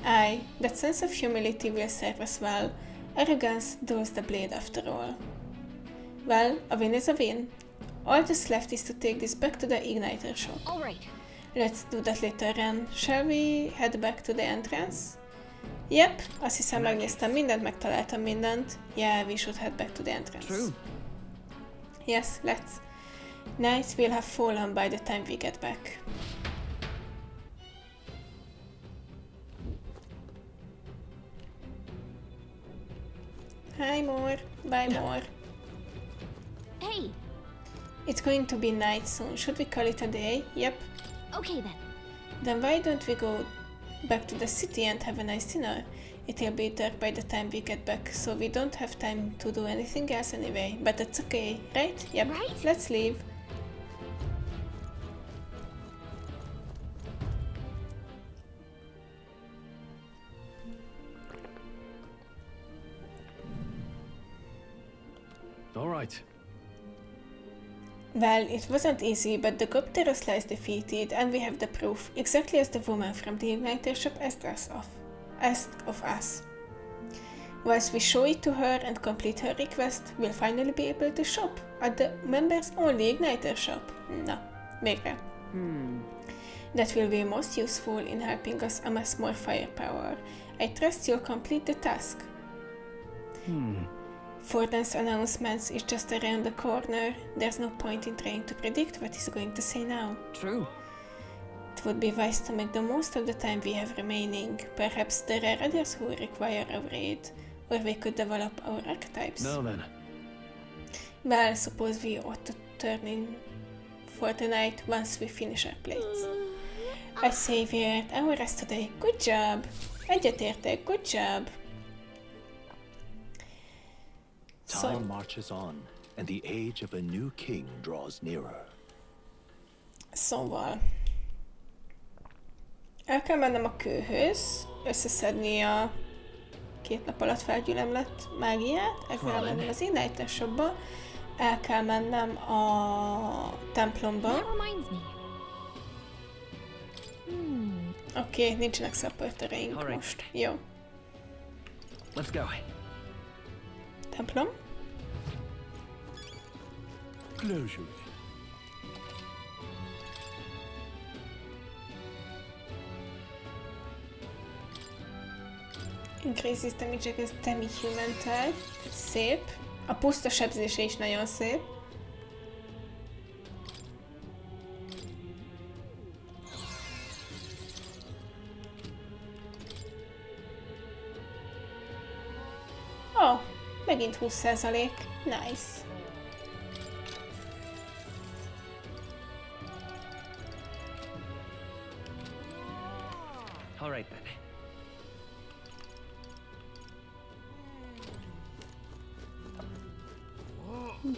Aye, that sense of humility will serve us well. Arrogance dulls the blade after all. Well, a win is a win. All that's left is to take this back to the igniter shop. All right. Let's do that later, Ren. Shall we head back to the entrance? Yep, azt hiszem megnéztem mindent, megtaláltam mindent. Yeah, we should head back to the entrance. True. Yes, let's. Night will have fallen by the time we get back. Hi, more. Bye, more. Hey. It's going to be night soon. Should we call it a day? Yep. Okay then. Then why don't we go back to the city and have a nice dinner? It'll be dark by the time we get back, so we don't have time to do anything else anyway. But that's okay, right? Yep. Right? Let's leave. All right. Well, it wasn't easy, but the Gopteros lies defeated, and we have the proof, exactly as the woman from the Igniter shop asked of us. Once we show it to her and complete her request, we'll finally be able to shop at the members-only Igniter shop. Na, végre. That will be most useful in helping us amass more firepower. I trust you'll complete the task. Fordan's announcements is just around the corner. There's no point in trying to predict what he's going to say now. True. It would be wise to make the most of the time we have remaining. Perhaps there are others who require our aid, or we could develop our archetypes. Now then. Well, suppose we ought to turn in for the night once we finish our plates. I say we're at our rest today. Good job! Egyetértek, good job! Time marches on, and the age of a new king draws nearer. Szóval... El kell mennem a kőhöz, összeszedni a 2 nap alatt felgyülemlett mágiát, el kell mennem az Igniter shopba, el kell mennem a templomba. That reminds me. Oké, nincsenek supportereink Alright. most. Jó. Let's go. Templom. Closure. Increases damage against damage human type. Szép. A puszta sebzése is nagyon szép. Oh, megint 20%. Nice. All right then.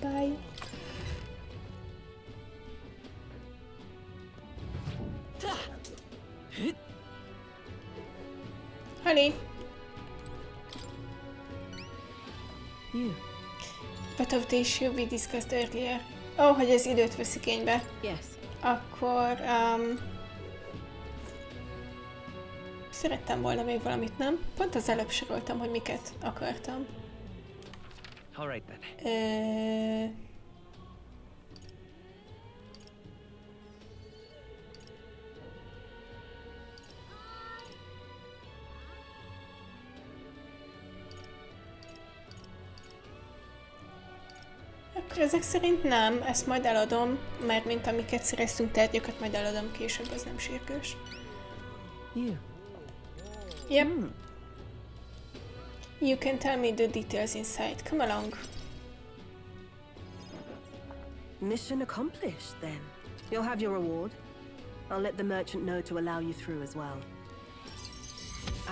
Bye. Honey. You. What of the issue we discussed earlier? Oh, hogy ez időt vesz igénybe. Yes. Akkor... szerettem volna még valamit, nem? Pont az előbb soroltam, hogy miket akartam. All right then. Akkor ezek szerint nem, ezt majd eladom, mert mint amiket szereztünk tárgyakat, majd eladom később, az nem sürgős. You. Yep. You can tell me the details inside. Come along. Mission accomplished, then. You'll have your reward. I'll let the merchant know to allow you through as well.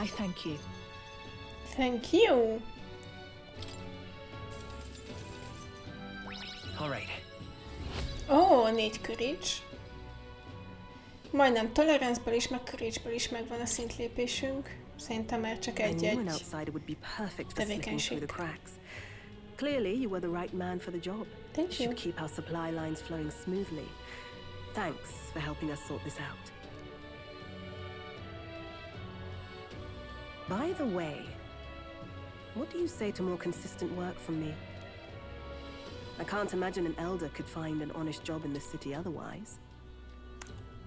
I thank you. Thank you. All right. Ó, 4 courage. Majdnem tolerance-ból is, meg courage-ból is megvan a szintlépésünk. Szerintem már csak I knew an egy-egy outsider would be perfect for slipping through tevékenység. the cracks. Clearly, you were the right man for the job. Thank you. Should keep our supply lines flowing smoothly. Thanks for helping us sort this out. By the way, what do you say to more consistent work from me? I can't imagine an elder could find an honest job in the city otherwise.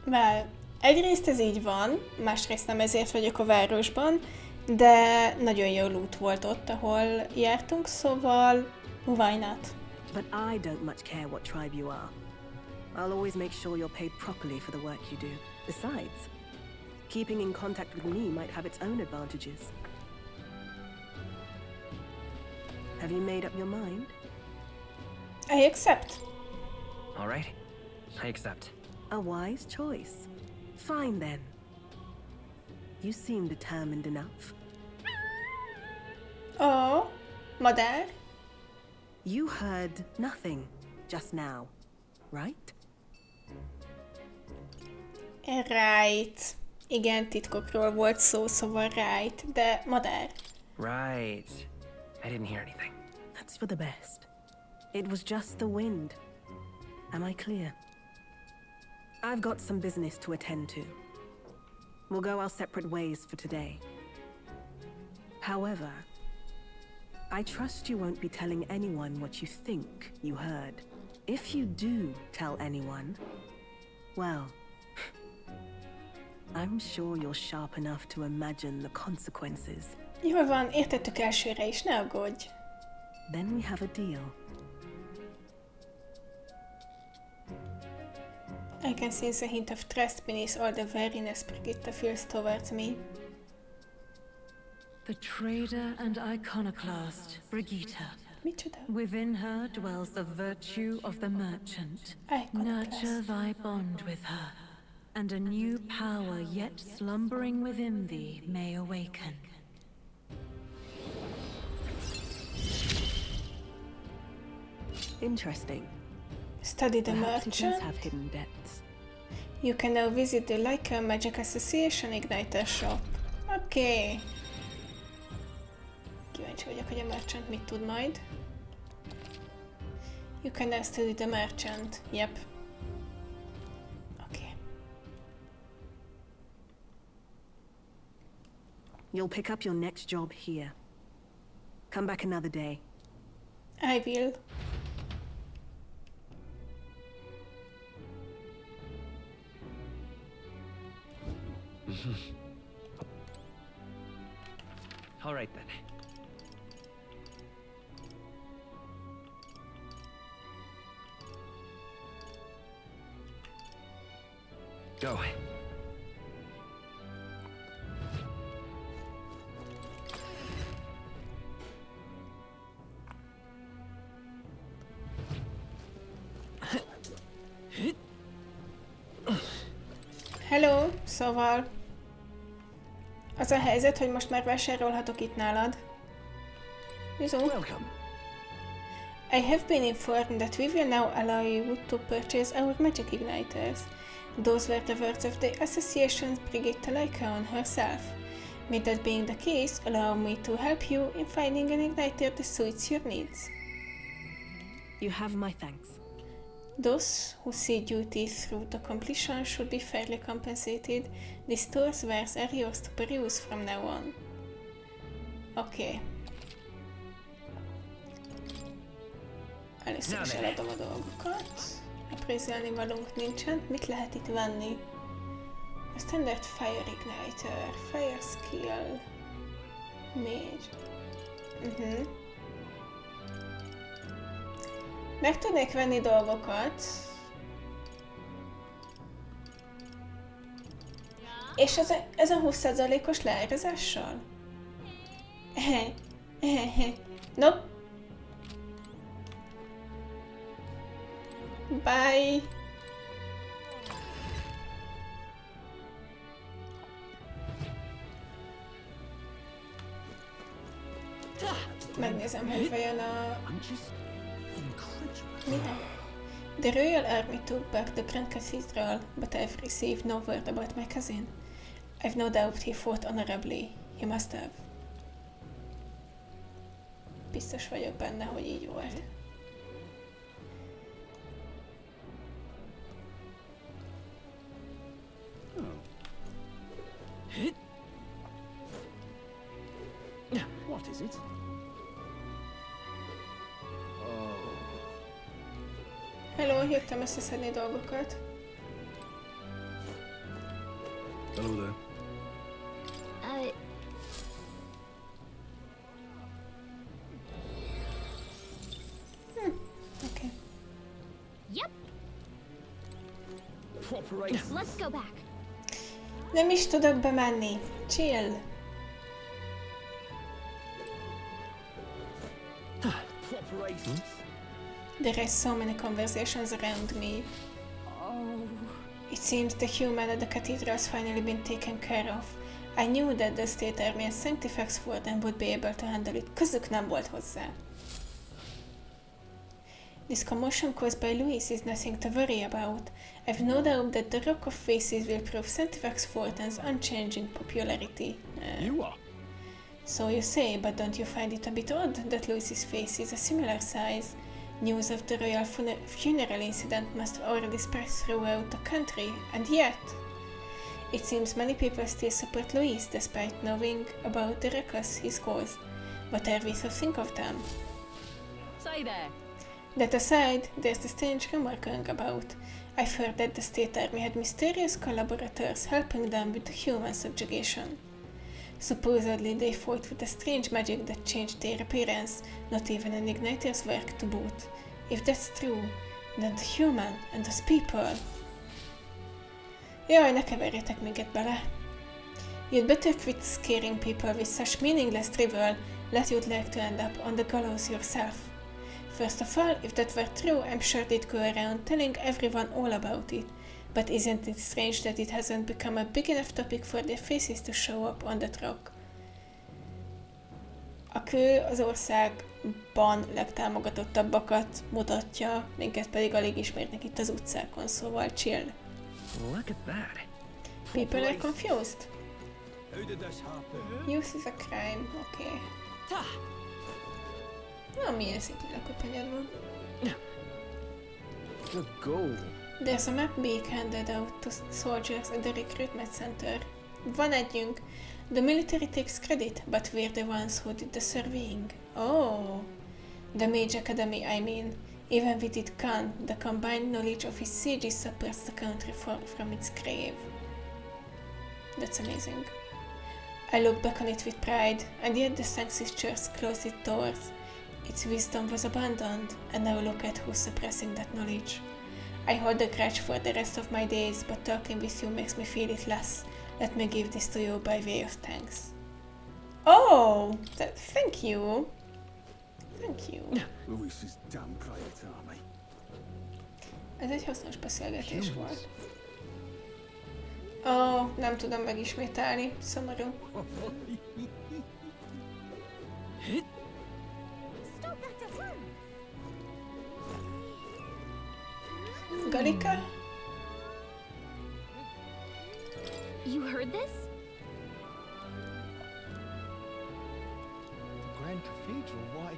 Well, egyrészt ez így van, másrészt nem ezért vagyok a városban, de nagyon jó loot volt ott, ahol jártunk, szóval why not? But I don't much care what tribe you are. I'll always make sure you're paid properly for the work you do. Besides, keeping in contact with me might have its own advantages. Have you made up your mind? I accept. All right. I accept. A wise choice. Fine then. You seem determined enough. Oh, madár? You heard nothing just now, right? Right. Igen, titkokról volt szó, szóval right, de madár. Right. I didn't hear anything. That's for the best. It was just the wind. Am I clear? I've got some business to attend to. We'll go our separate ways for today. However, I trust you won't be telling anyone what you think you heard. If you do tell anyone, well, I'm sure you're sharp enough to imagine the consequences. Jól van, értettük elsőre is, ne aggódj. Then we have a deal. I can sense a hint of trust beneath all the wariness Brigitta feels towards me. The trader and iconoclast, Brigitta. Micsoda? Within her dwells the virtue of the merchant. Iconoclast. Nurture thy bond with her, and a new power yet slumbering within thee may awaken. Interesting. Study the Perhaps it does merchant. have hidden depths. You can now visit the Lycan Magic Association Igniter shop. Oké. Kíváncsi vagyok, hogy a merchant mit tud majd. You can now study the merchant. Yep. Oké. You'll pick up your next job here. Come back another day. I will. All right then. Go. Hello, szóval... Az a helyzet, hogy most már vásárolhatok itt nálad. Bizony. Welcome. I have been informed that we will now allow you to purchase our magic igniters. Those were the words of the association's Brigitta Lycaon herself. With that being the case, allow me to help you in finding an igniter that suits your needs. You have my thanks. Those who see duty through the completion should be fairly compensated. The store's wares are yours to peruse from now on. Oké. Először is eladom a dolgokat. Aprézelni valónk nincsen. Mit lehet itt venni? A standard fire igniter, fire skill, mage. Meg tudnék venni dolgokat. És ez a 20%-os leárazással? Nope. Bye. Megnézem, hogy vajon a... Minden. The Royal Army took back the Grand Cathedral, but I've received no word about my cousin. I've no doubt he fought honorably. He must have. Biztos vagyok benne, hogy így volt. What is it? Hello, jöttem összeszedni dolgokat. Hello there. Oké. Yep. Cooperate. Let's go back. Nem is tudok bemenni. Chill. Cooperate. There are so many conversations around me. Oh, It seems the human at the cathedral has finally been taken care of. I knew that the state army and Sanctifex for them would be able to handle it. Közük nem volt hozzá. This commotion caused by Louis is nothing to worry about. I've no doubt that the Rock of Faces will prove Sanctifex Fortin's unchanging popularity. You are. So you say, but don't you find it a bit odd that Louis's face is a similar size? News of the royal funeral incident must already spread throughout the country, and yet... It seems many people still support Louis despite knowing about the ruckus he's caused. What are we to think of them? Say there. That aside, there's the strange rumor going about. I've heard that the State Army had mysterious collaborators helping them with the human subjugation. Supposedly they fought with a strange magic that changed their appearance, not even an igniter's work to boot. If that's true, then the human and those people... Jaj, ne keverjetek minket bele! You'd better quit scaring people with such meaningless drivel, lest you'd like to end up on the gallows yourself. First of all, if that were true, I'm sure they'd go around telling everyone all about it. But isn't it strange that it hasn't become a big enough topic for their faces to show up on that rock? A kő az országban legtámogatottabbakat mutatja, minket pedig alig ismernek itt az utcákon, szóval chill. Look at that. People are confused. Who did this happen? Youth is a crime, okay. Na, milyen szép lakópenyed van. Good goal. There's a map being handed out to soldiers at the recruitment center. Van együnk. The military takes credit, but we're the ones who did the surveying. Oh, the Mage Academy, I mean. Even with it gone, the combined knowledge of his sieges supports the country from its grave. That's amazing. I look back on it with pride, and yet the Sanctus Church closed its doors. Its wisdom was abandoned, and now look at who's suppressing that knowledge. I hold a grudge for the rest of my days, but talking with you makes me feel it less. Let me give this to you by way of thanks. Oh! Thank you! Thank you. Louis's damn private army. Ez egy hasznos beszélgetés volt. Ó, nem tudom megismételni. Szomorú. Galika? You heard this? Grand Cathedral, why?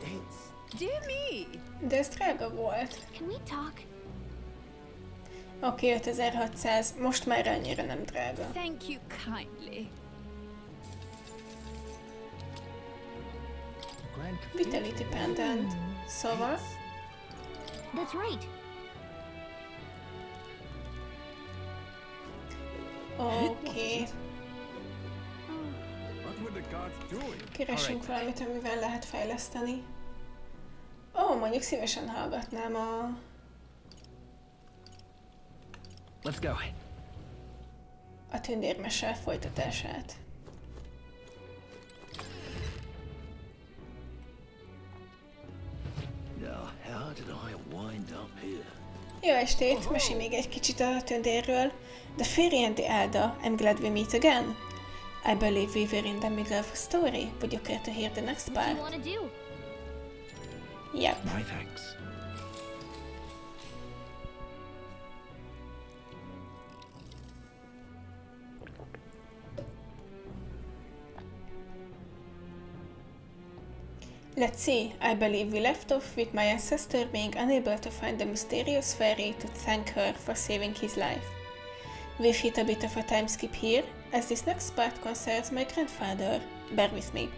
It's... Dear me! De ez drága volt. Can we talk? Oké, 5600. Most már annyira nem drága. Thank you kindly. Grand Cathedral. Vitality Pendant. Szóval... That's right. Oké. What were the gods doing? Keresünk valamit, amivel lehet fejleszteni. Ó, mondjuk szívesen hallgatnám a... Let's go. a tündérmese folytatását. Now, how did I wind up here? Jó estét! Mesélj még egy kicsit a tündérről. The Fairy and the Elder, I'm glad we meet again. I believe we were in the middle of a story. Would you care to hear the next What do you part? want to do? Yep. My thanks. Let's see, I believe we left off with my ancestor being unable to find the mysterious fairy to thank her for saving his life. We've hit a bit of a time skip here, as this next part concerns my grandfather. Bear with me.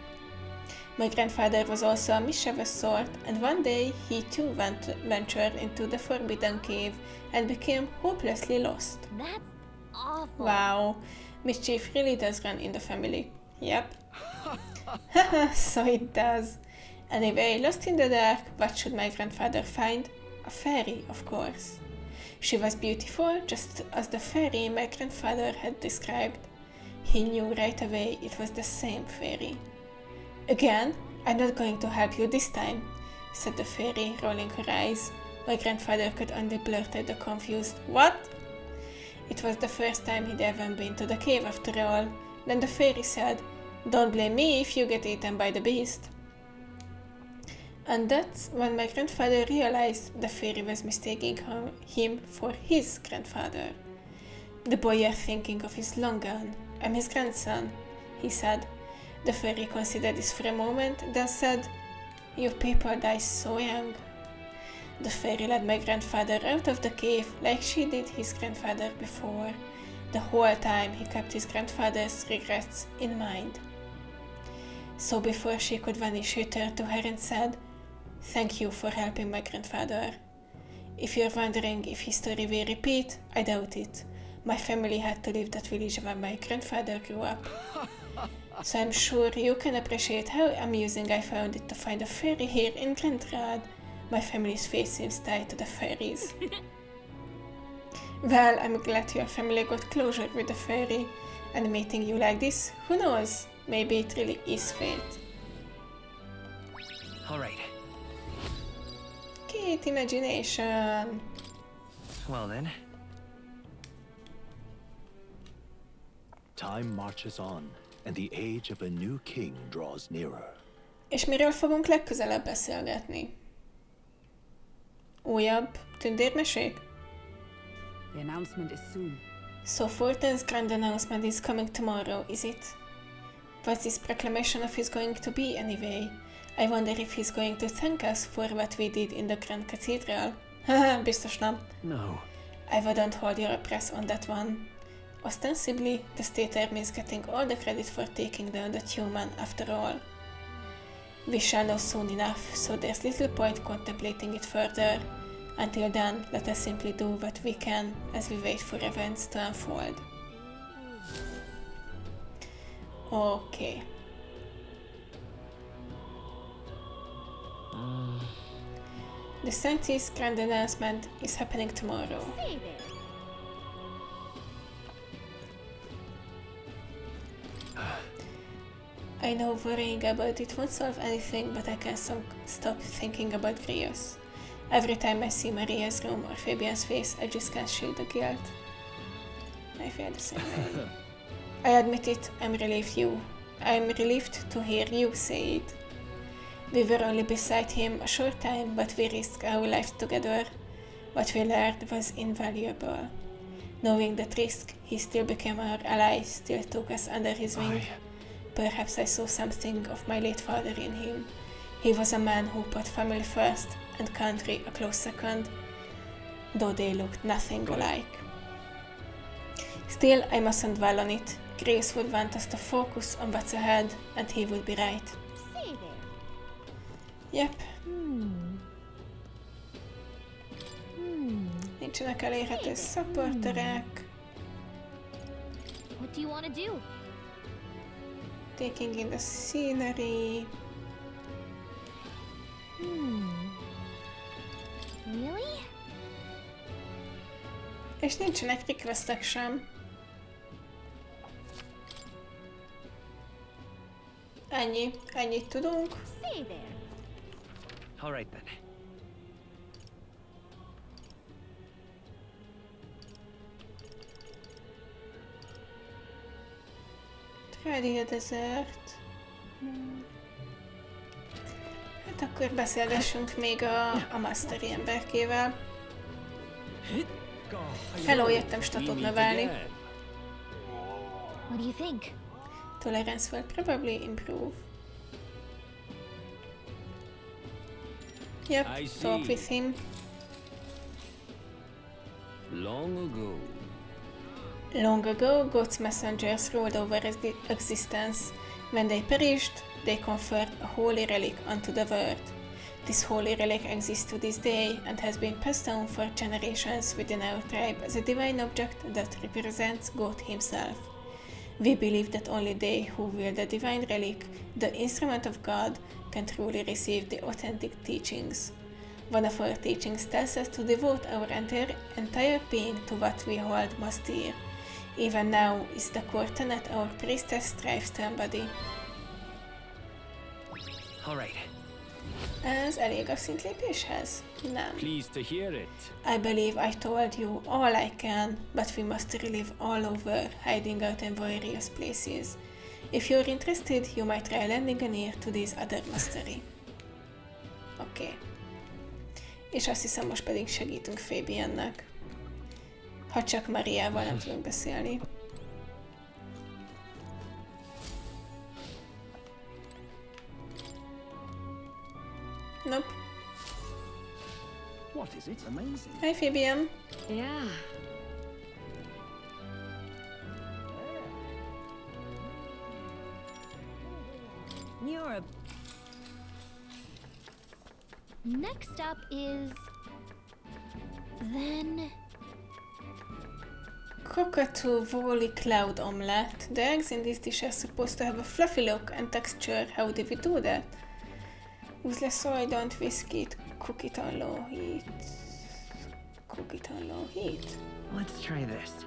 My grandfather was also a mischievous sort, and one day he too ventured into the Forbidden Cave and became hopelessly lost. That's awful. Wow, mischief really does run in the family. Yep. Haha, so it does. Anyway, lost in the dark, what should my grandfather find? A fairy, of course. She was beautiful, just as the fairy my grandfather had described. He knew right away it was the same fairy. Again, I'm not going to help you this time, said the fairy, rolling her eyes. My grandfather could only blurt out the confused, "What?" It was the first time he'd ever been to the cave after all. Then the fairy said, "Don't blame me if you get eaten by the beast." And that's when my grandfather realized the fairy was mistaking him for his grandfather. "The boy you're thinking of is long gone. I'm his grandson," he said. The fairy considered this for a moment, then said, You people die so young. The fairy led my grandfather out of the cave like she did his grandfather before. The whole time he kept his grandfather's regrets in mind. So before she could vanish, he turned to her and said, "Thank you for helping my grandfather. If you're wondering if his story will repeat, I doubt it. My family had to leave that village when my grandfather grew up. So I'm sure you can appreciate how amusing I found it to find a fairy here in Grandrad. My family's fate seems tied to the fairies." Well, I'm glad your family got closure with the fairy, and meeting you like this, who knows? Maybe it really is fate. All right. Kate imagination. Well then. Time marches on, and the age of a new king draws nearer. És miről fogunk legközelebb beszélgetni? Újabb tündérmesék? The announcement is soon. So Fortin's grand announcement is coming tomorrow, is it? What's this proclamation of his going to be anyway? I wonder if he's going to thank us for what we did in the Grand Cathedral. Haha, biztos nem. No. I wouldn't hold your breath on that one. Ostensibly, the State Army is getting all the credit for taking down that human after all. We shall know soon enough, so there's little point contemplating it further. Until then, let us simply do what we can as we wait for events to unfold. Okay. The scientist's grand announcement is happening tomorrow. Hey there. I know worrying about it won't solve anything, but I can't stop thinking about Grios. Every time I see Maria's room or Fabian's face, I just can't shake the guilt. I feel the same way. I admit it, I'm relieved to hear you say it. We were only beside him a short time, but we risked our lives together. What we learned was invaluable. Knowing that risk, he still became our ally, still took us under his wing. Perhaps I saw something of my late father in him. He was a man who put family first and country a close second, though they looked nothing alike. Still, I mustn't dwell on it. Grace would want us to focus on what's ahead, and he would be right. Say there. Yep. Nincsenek elérhető supporterek. What do you want to do? Taking in the scenery. Really? És nincsenek requestek sem. Ennyit tudunk. Say there. All right then. Tradia Desert. Hát akkor beszélgessünk még a Mastery emberkével. Hello, jöttem statot növelni. What do you think? Tolerance will probably improve. Yep, talk with him. Long ago, God's messengers ruled over existence. When they perished, they conferred a holy relic unto the world. This holy relic exists to this day and has been passed down for generations within our tribe as a divine object that represents God himself. We believe that only they who wield the divine relic, the instrument of God, can truly receive the authentic teachings. One of our teachings tells us to devote our entire being to what we hold most dear. Even now is the core tenet our priestess strives to embody. All right. Ez elég a szintlépéshez? Nem. Pleased to hear it. I believe I told you all I can, but we must relive all over, hiding out in various places. If you're interested, you might try lending an ear to this other mastery. Oké. És azt hiszem, most pedig segítünk Fabiannek. Ha csak Mariával nem tudunk beszélni. What is it? Amazing. Hi, Fabian. Yeah. You're a... Next up is... Then... Cockatoo woolly cloud omelette. The eggs in this dish are supposed to have a fluffy look and texture. How did we do that? Use less soy, don't whisk it. Cook it on low heat. Cook it on low heat. Let's try this.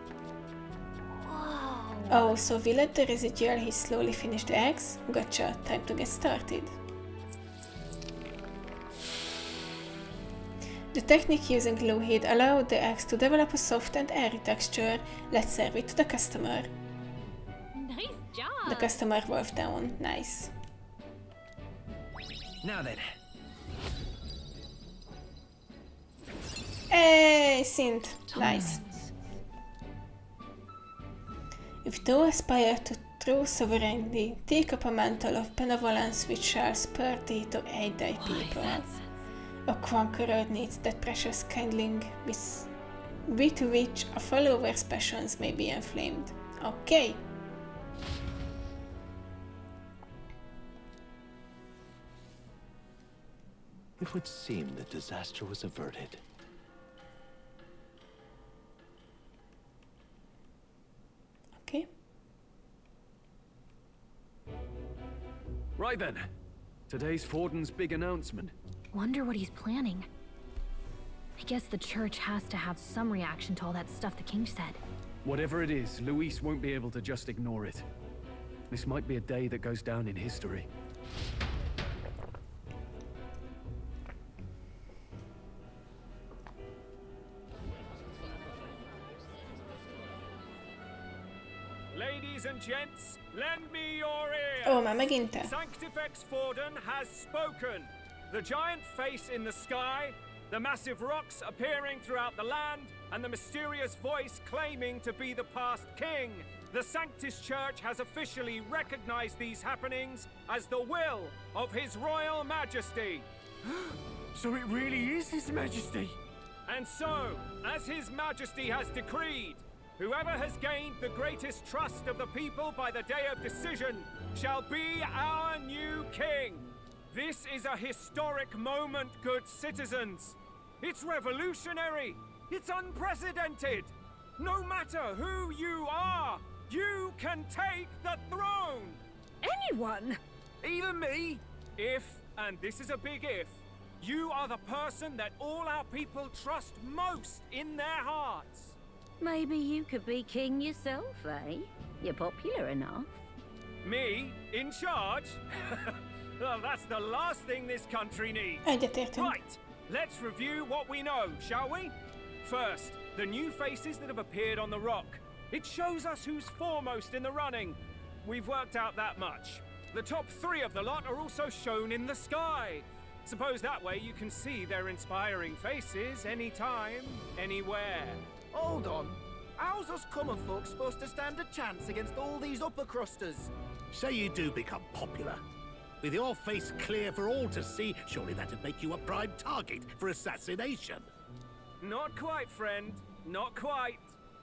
Oh, so we let the residual heat slowly finish the eggs? Gotcha, time to get started. The technique using low heat allowed the eggs to develop a soft and airy texture. Let's serve it to the customer. Nice job! The customer wolfed down. Nice. Now then. Hey, synth. Nice. If thou aspire to true sovereignty, take up a mantle of benevolence which shall spur thee to aid thy people. A conqueror needs that precious kindling with which a follower's passions may be inflamed. Okay. It would seem that disaster was averted. Okay. Right then. Today's Forden's big announcement. Wonder what he's planning. I guess the church has to have some reaction to all that stuff the king said. Whatever it is, Luis won't be able to just ignore it. This might be a day that goes down in history. Ladies and gents, lend me your ear. Oh, már megint te. Sanctifex Forden has spoken. The giant face in the sky, the massive rocks appearing throughout the land, and the mysterious voice claiming to be the past king. The Sanctus Church has officially recognized these happenings as the will of His Royal Majesty. So it really is His Majesty? And so, as His Majesty has decreed, whoever has gained the greatest trust of the people by the day of decision shall be our new king. This is a historic moment, good citizens. It's revolutionary. It's unprecedented. No matter who you are, you can take the throne. Anyone? Even me. If, and this is a big if, you are the person that all our people trust most in their hearts. Maybe you could be king yourself, eh? You're popular enough. Me? In charge? Well, that's the last thing this country needs. Egyetértünk. Right, let's review what we know, shall we? First, the new faces that have appeared on the rock. It shows us who's foremost in the running. We've worked out that much. The top 3 of the lot are also shown in the sky. Suppose that way you can see their inspiring faces anytime, anywhere. Hold on. How's us common folk supposed to stand a chance against all these upper crusters? Say you do become popular. With your face clear for all to see, surely that'd make you a prime target for assassination. Not quite, friend. Not quite.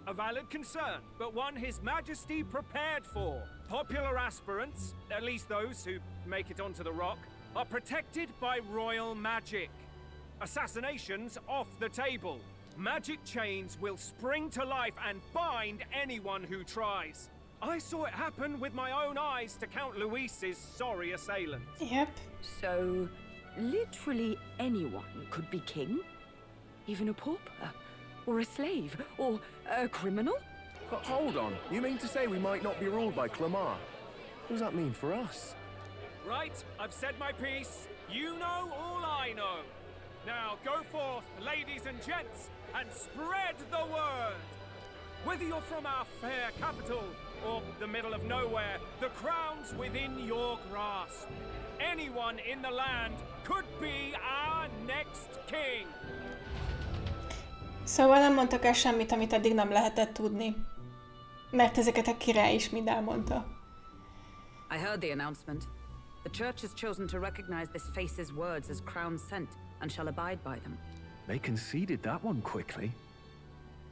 A valid concern, but one His Majesty prepared for. Popular aspirants, at least those who make it onto the rock, are protected by royal magic. Assassinations off the table. Magic chains will spring to life and bind anyone who tries. I saw it happen with my own eyes to Count Luis's sorry assailant. Yep. So, literally anyone could be king? Even a pauper? Or a slave? Or a criminal? Hold on. You mean to say we might not be ruled by Clamar? What does that mean for us? Right, I've said my piece. You know all I know. Now go forth, ladies and gents, and spread the word. Whether you're from our fair capital or the middle of nowhere, the crown's within your grasp. Anyone in the land could be our next king. Szóval nem mondtak el semmit, amit eddig nem lehetett tudni. Mert ezeket a király is mind elmondta. I heard the announcement. The church has chosen to recognize this face's words as crown sent and shall abide by them. They conceded that one quickly.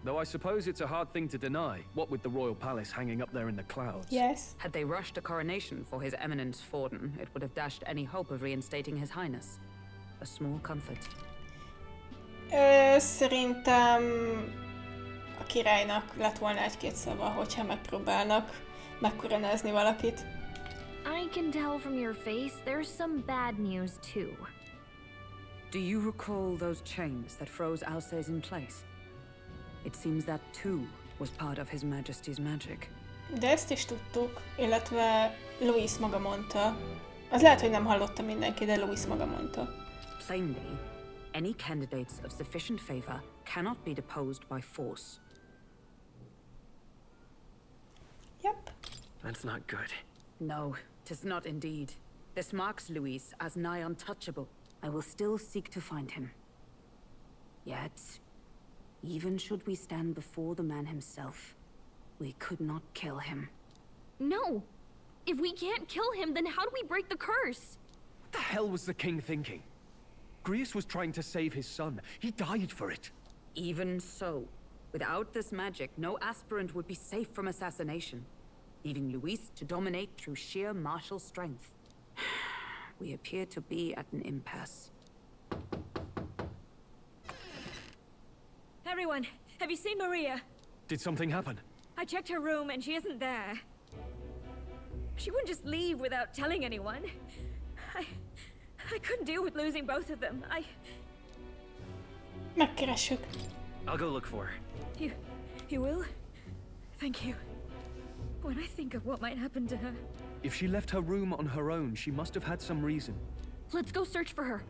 Though I suppose it's a hard thing to deny, what with the royal palace hanging up there in the clouds. Yes. Had they rushed a coronation for His Eminence Forden, it would have dashed any hope of reinstating His Highness. A small comfort. Szerintem a királynak lett volna egy-két szava, hogyha megpróbálnak megkoronázni valakit. I can tell from your face there's some bad news too. Do you recall those chains that froze Alsace in place? It seems that too was part of His Majesty's magic. De ezt is tudtuk, illetve Louis maga mondta. Az lehet, hogy nem hallotta mindenki, de Louis maga mondta. Plainly, any candidates of sufficient favor cannot be deposed by force. Yep. That's not good. No, 'tis not indeed. This marks Louis as nigh untouchable. I will still seek to find him. Yet, even should we stand before the man himself, we could not kill him. No! If we can't kill him, then how do we break the curse? What the hell was the king thinking? Grius was trying to save his son. He died for it. Even so, without this magic, no aspirant would be safe from assassination, leaving Louis to dominate through sheer martial strength. We appear to be at an impasse. Everyone, have you seen Maria? Did something happen? I checked her room and she isn't there. She wouldn't just leave without telling anyone. I couldn't deal with losing both of them. Megkeressük. I'll go look for her. You will? Thank you. When I think of what might happen to her... If she left her room on her own, she must have had some reason. Let's go search for her.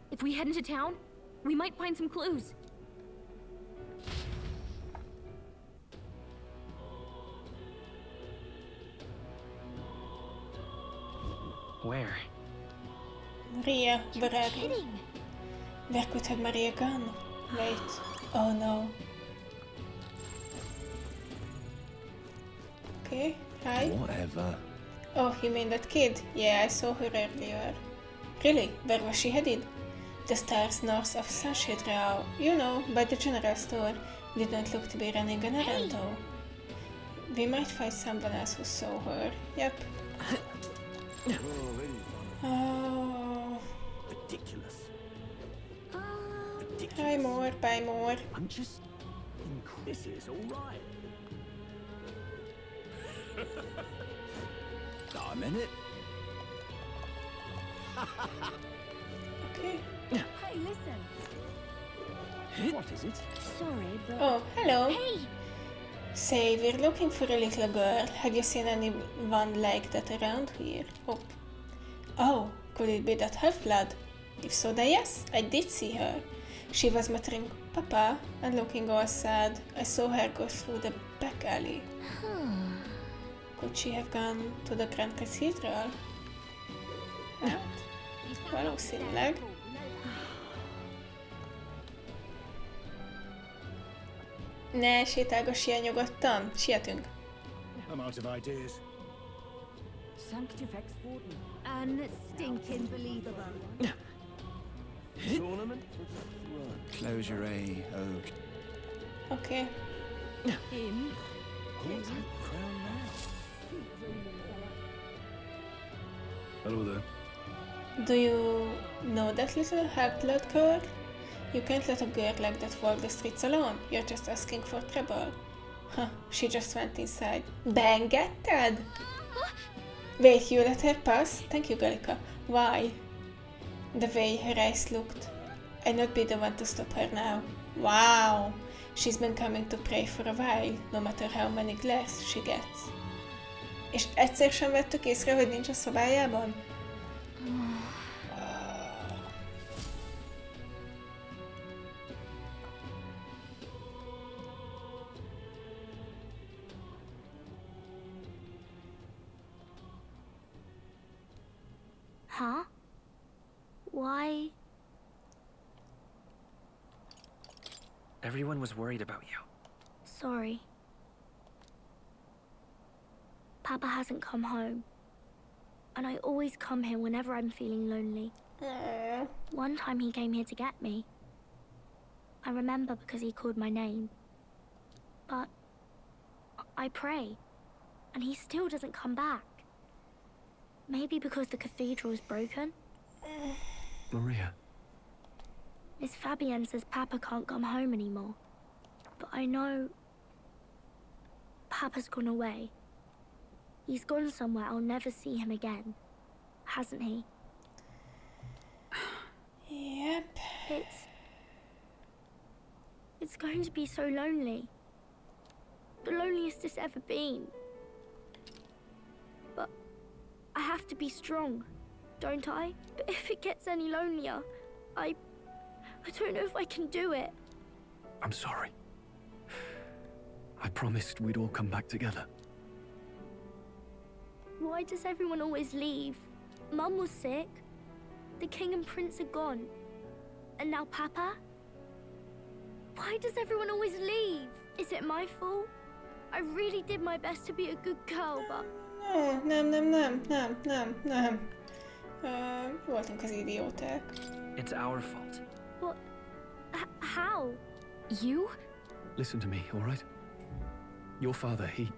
If we head into town, we might find some clues. Where? Maria, where are you? Where could have Maria gone? Wait. Oh no. Okay, hi. Whatever. Oh, you mean that kid? Yeah, I saw her earlier. Really? Where was she headed? The stars north of Sunshade Row. You know, by the general store. Didn't look to be running an errand though. We might find someone else who saw her. Yep. Oh. Ridiculous. Hi, more, buy more. I'm just... This is alright. I'm in it. Okay. Hey, listen. What is it? Sorry, but... Oh, hello. Hey! Say, we're looking for a little girl. Have you seen anyone like that around here? Oh, could it be that half-blood? If so, then yes, I did see her. She was muttering, Papa, and looking all sad. I saw her go through the back alley. Could she have gone to the Grand Cathedral? Hát, valószínűleg. Ne, sétálgass ilyen nyugodtan. Sietünk. I'm out of ideas. Sanctifex Forden. Unstinking believable. Tournament? Closure A, okay. Okay. Him? Hello there. Do you know that little half-blood girl? You can't let a girl like that walk the streets alone. You're just asking for trouble. Huh, she just went inside. Beengedted? Wait, you let her pass? Thank you, Gallica. Why? The way her eyes looked. I'd not be the one to stop her now. Wow! She's been coming to pray for a while, no matter how many glares she gets. És egyszer sem vettük észre, hogy nincs a szobájában? Huh? Why? Everyone was worried about you. Sorry. Papa hasn't come home. And I always come here whenever I'm feeling lonely. One time he came here to get me. I remember because he called my name. But I pray, and he still doesn't come back. Maybe because the cathedral's broken? Maria. Miss Fabienne says Papa can't come home anymore. But I know Papa's gone away. He's gone somewhere I'll never see him again. Hasn't he? Yep. It's going to be so lonely. The loneliest it's ever been. But I have to be strong, don't I? But if it gets any lonelier, I don't know if I can do it. I'm sorry. I promised we'd all come back together. Why does everyone always leave? Mum was sick. The king and prince are gone. And now Papa? Why does everyone always leave? Is it my fault? I really did my best to be a good girl, but... Nem. Voltunk az idióták. It's our fault. What? How? You? Listen to me, all right? Your father, he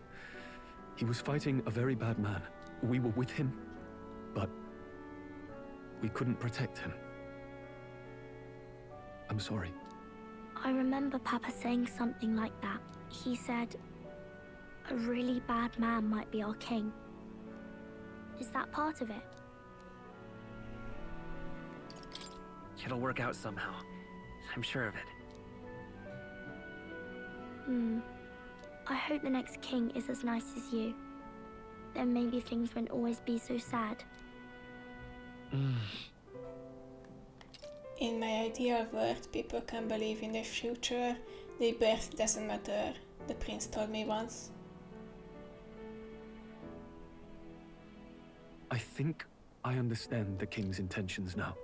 was fighting a very bad man. We were with him, but we couldn't protect him. I'm sorry. I remember Papa saying something like that. He said, a really bad man might be our king. Is that part of it? It'll work out somehow. I'm sure of it. I hope the next king is as nice as you. Then maybe things won't always be so sad. In my ideal world, people can believe in the future. Their birth doesn't matter, the prince told me once. I think I understand the king's intentions now.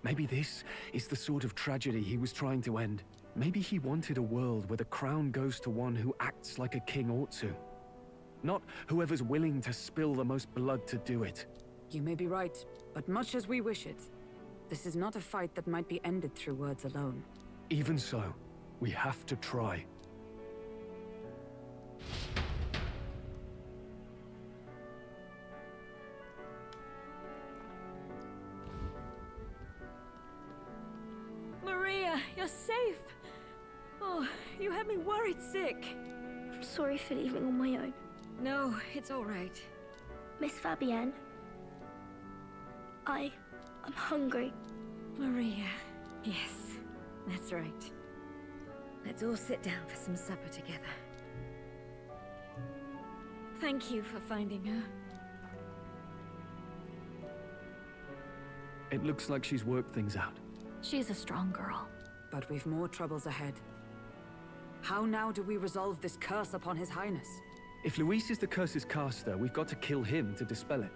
Maybe this is the sort of tragedy he was trying to end. Maybe he wanted a world where the crown goes to one who acts like a king ought to. Not whoever's willing to spill the most blood to do it. You may be right, but much as we wish it, this is not a fight that might be ended through words alone. Even so, we have to try. Maria, you're safe. Oh, you had me worried sick. I'm sorry for leaving on my own. No, it's all right. Miss Fabienne, I'm hungry. Maria, yes, that's right. Let's all sit down for some supper together. Thank you for finding her. It looks like she's worked things out. She's a strong girl. But we've more troubles ahead. How now do we resolve this curse upon His Highness? If Luis is the curse's caster, we've got to kill him to dispel it.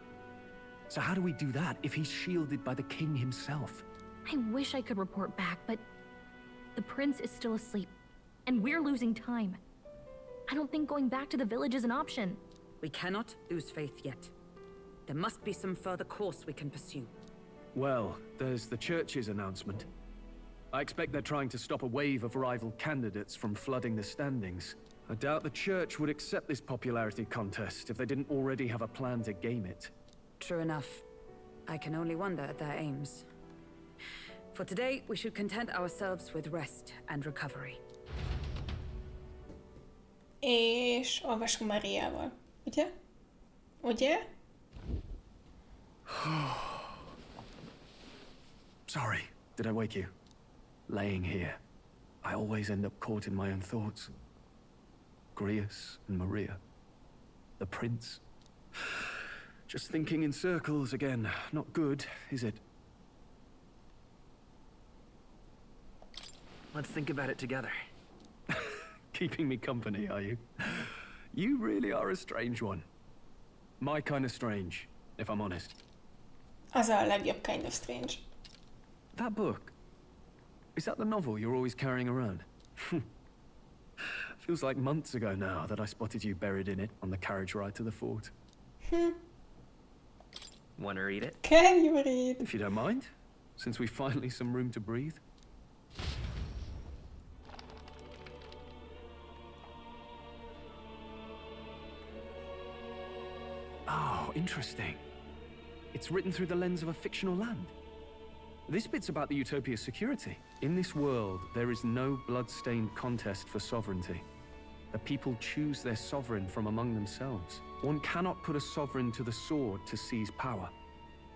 So how do we do that if he's shielded by the king himself? I wish I could report back, but the prince is still asleep, and we're losing time. I don't think going back to the village is an option. We cannot lose faith yet. There must be some further course we can pursue. Well, there's the church's announcement. I expect they're trying to stop a wave of rival candidates from flooding the standings. I doubt the church would accept this popularity contest if they didn't already have a plan to game it. True enough. I can only wonder at their aims. For today, we should content ourselves with rest and recovery. És olvasunk Mariával, ugye? Ugye? Sorry, did I wake you? Laying here, I always end up caught in my own thoughts. Grius and Maria. The prince. Just thinking in circles again. Not good, is it? Let's think about it together. Keeping me company, are you? You really are a strange one. My kind of strange, if I'm honest. Az a legjobb kind of strange. That book. Is that the novel you're always carrying around? Feels like months ago now that I spotted you buried in it on the carriage ride to the fort. Want to read it? Can you read? If you don't mind, since we finally some room to breathe. interesting. It's written through the lens of a fictional land. This bit's about the utopia's security. In this world, there is no blood-stained contest for sovereignty. The people choose their sovereign from among themselves. One cannot put a sovereign to the sword to seize power.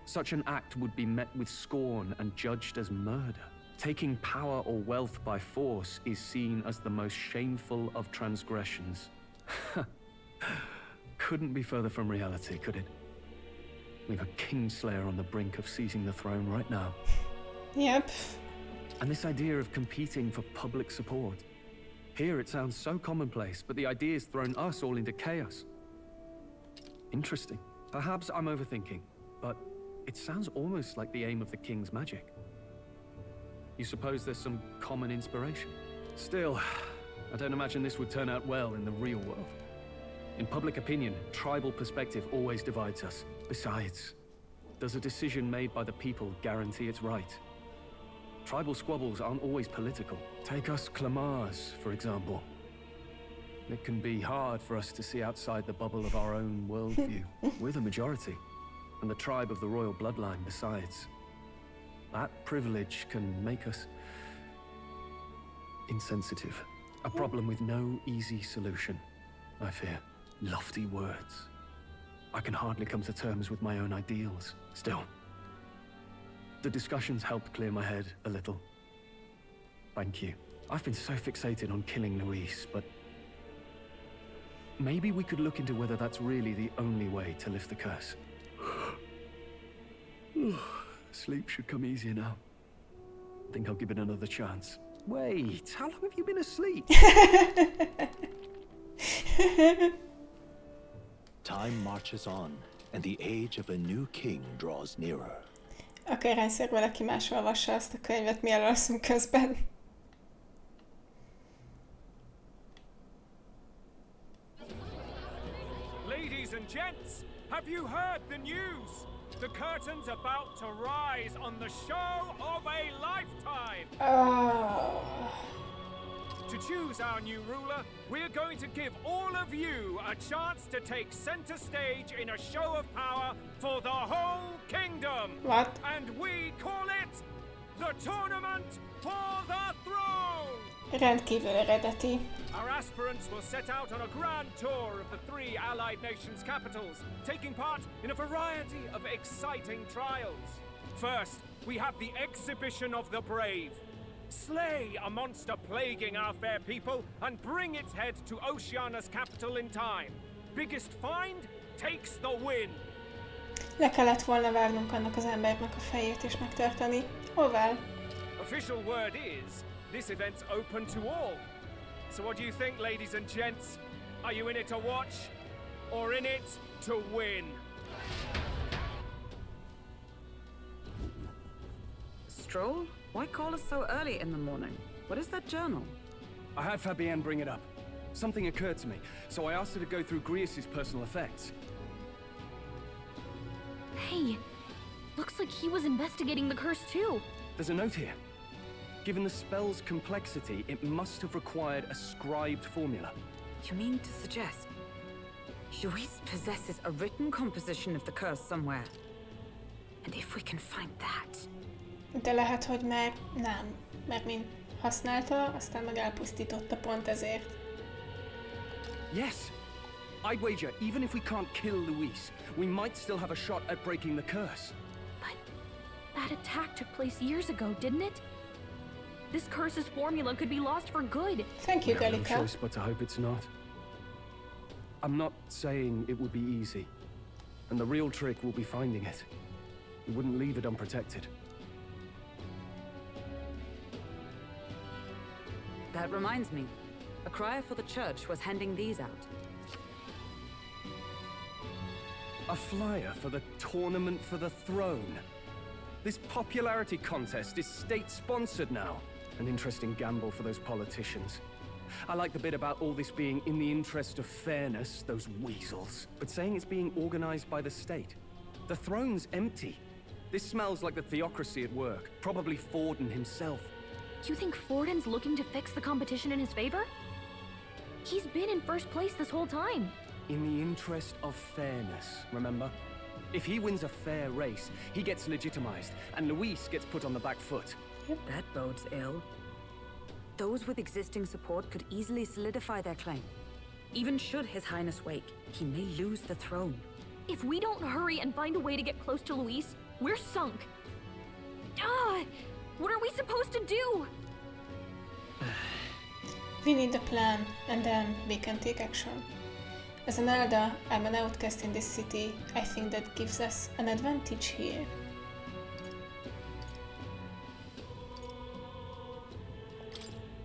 Such an act would be met with scorn and judged as murder. Taking power or wealth by force is seen as the most shameful of transgressions. Couldn't be further from reality, could it? We've a Kingslayer on the brink of seizing the throne right now. Yep. And this idea of competing for public support. Here it sounds so commonplace, but the idea's thrown us all into chaos. Interesting. Perhaps I'm overthinking, but it sounds almost like the aim of the king's magic. You suppose there's some common inspiration? Still, I don't imagine this would turn out well in the real world. In public opinion, tribal perspective always divides us. Besides, does a decision made by the people guarantee it's right? Tribal squabbles aren't always political. Take us Clamars, for example. It can be hard for us to see outside the bubble of our own worldview. We're the majority, and the tribe of the royal bloodline besides. That privilege can make us insensitive. A problem with no easy solution, I fear. Lofty words. I can hardly come to terms with my own ideals. Still, the discussions helped clear my head a little. Thank you. I've been so fixated on killing Luis, but maybe we could look into whether that's really the only way to lift the curse. Sleep should come easier now. I think I'll give it another chance. Wait, how long have you been asleep? Time marches on, and the age of a new king draws nearer. Akkor rendszer valaki más olvassa azt a könyvet, mi elalszunk közben. Ladies and gents, have you heard the news? The curtain's about to rise on the show of a lifetime! Oh. To choose our new ruler, we're going to give all of you a chance to take center stage in a show of power for the whole kingdom. What? And we call it the Tournament for the Throne! Rendkívül eredeti. Our aspirants will set out on a grand tour of the 3 allied nations' capitals, taking part in a variety of exciting trials. First, we have the Exhibition of the Brave. Slay a monster plaguing our fair people and bring its head to Oceania's capital in time. Biggest find takes the win. Le kellett volna vágnunk annak az embernek a fejét és megtartani. Hová? Official word is, this event's open to all. So what do you think, ladies and gents? Are you in it to watch, or in it to win? Stroll? Why call us so early in the morning? What is that journal? I had Fabienne bring it up. Something occurred to me, so I asked her to go through Grius' personal effects. Hey, looks like he was investigating the curse too. There's a note here. Given the spell's complexity, it must have required a scribed formula. You mean to suggest Luis possesses a written composition of the curse somewhere? And if we can find that... De lehet, hogy már nem. Mert mint használta, aztán meg elpusztította pont ezért. Yes! I'd wager, even if we can't kill Luis, we might still have a shot at breaking the curse. But that attack took place years ago, didn't it? This curse's formula could be lost for good. Thank you, We have no Gallica. choice but to hope it's not. I'm not saying it would be easy. And the real trick will be finding it. We wouldn't leave it unprotected. That reminds me. A crier for the church was handing these out. A flyer for the Tournament for the Throne. This popularity contest is state-sponsored now. An interesting gamble for those politicians. I like the bit about all this being in the interest of fairness, those weasels. But saying it's being organized by the state. The throne's empty. This smells like the theocracy at work. Probably Forden himself. You think Forden's looking to fix the competition in his favor? He's been in first place this whole time. In the interest of fairness, remember? If he wins a fair race, he gets legitimized, and Luis gets put on the back foot. That bodes ill. Those with existing support could easily solidify their claim. Even should His Highness wake, he may lose the throne. If we don't hurry and find a way to get close to Luis, we're sunk. What are we supposed to do? We need a plan, and then we can take action. As an elder, I'm an outcast in this city. I think that gives us an advantage here.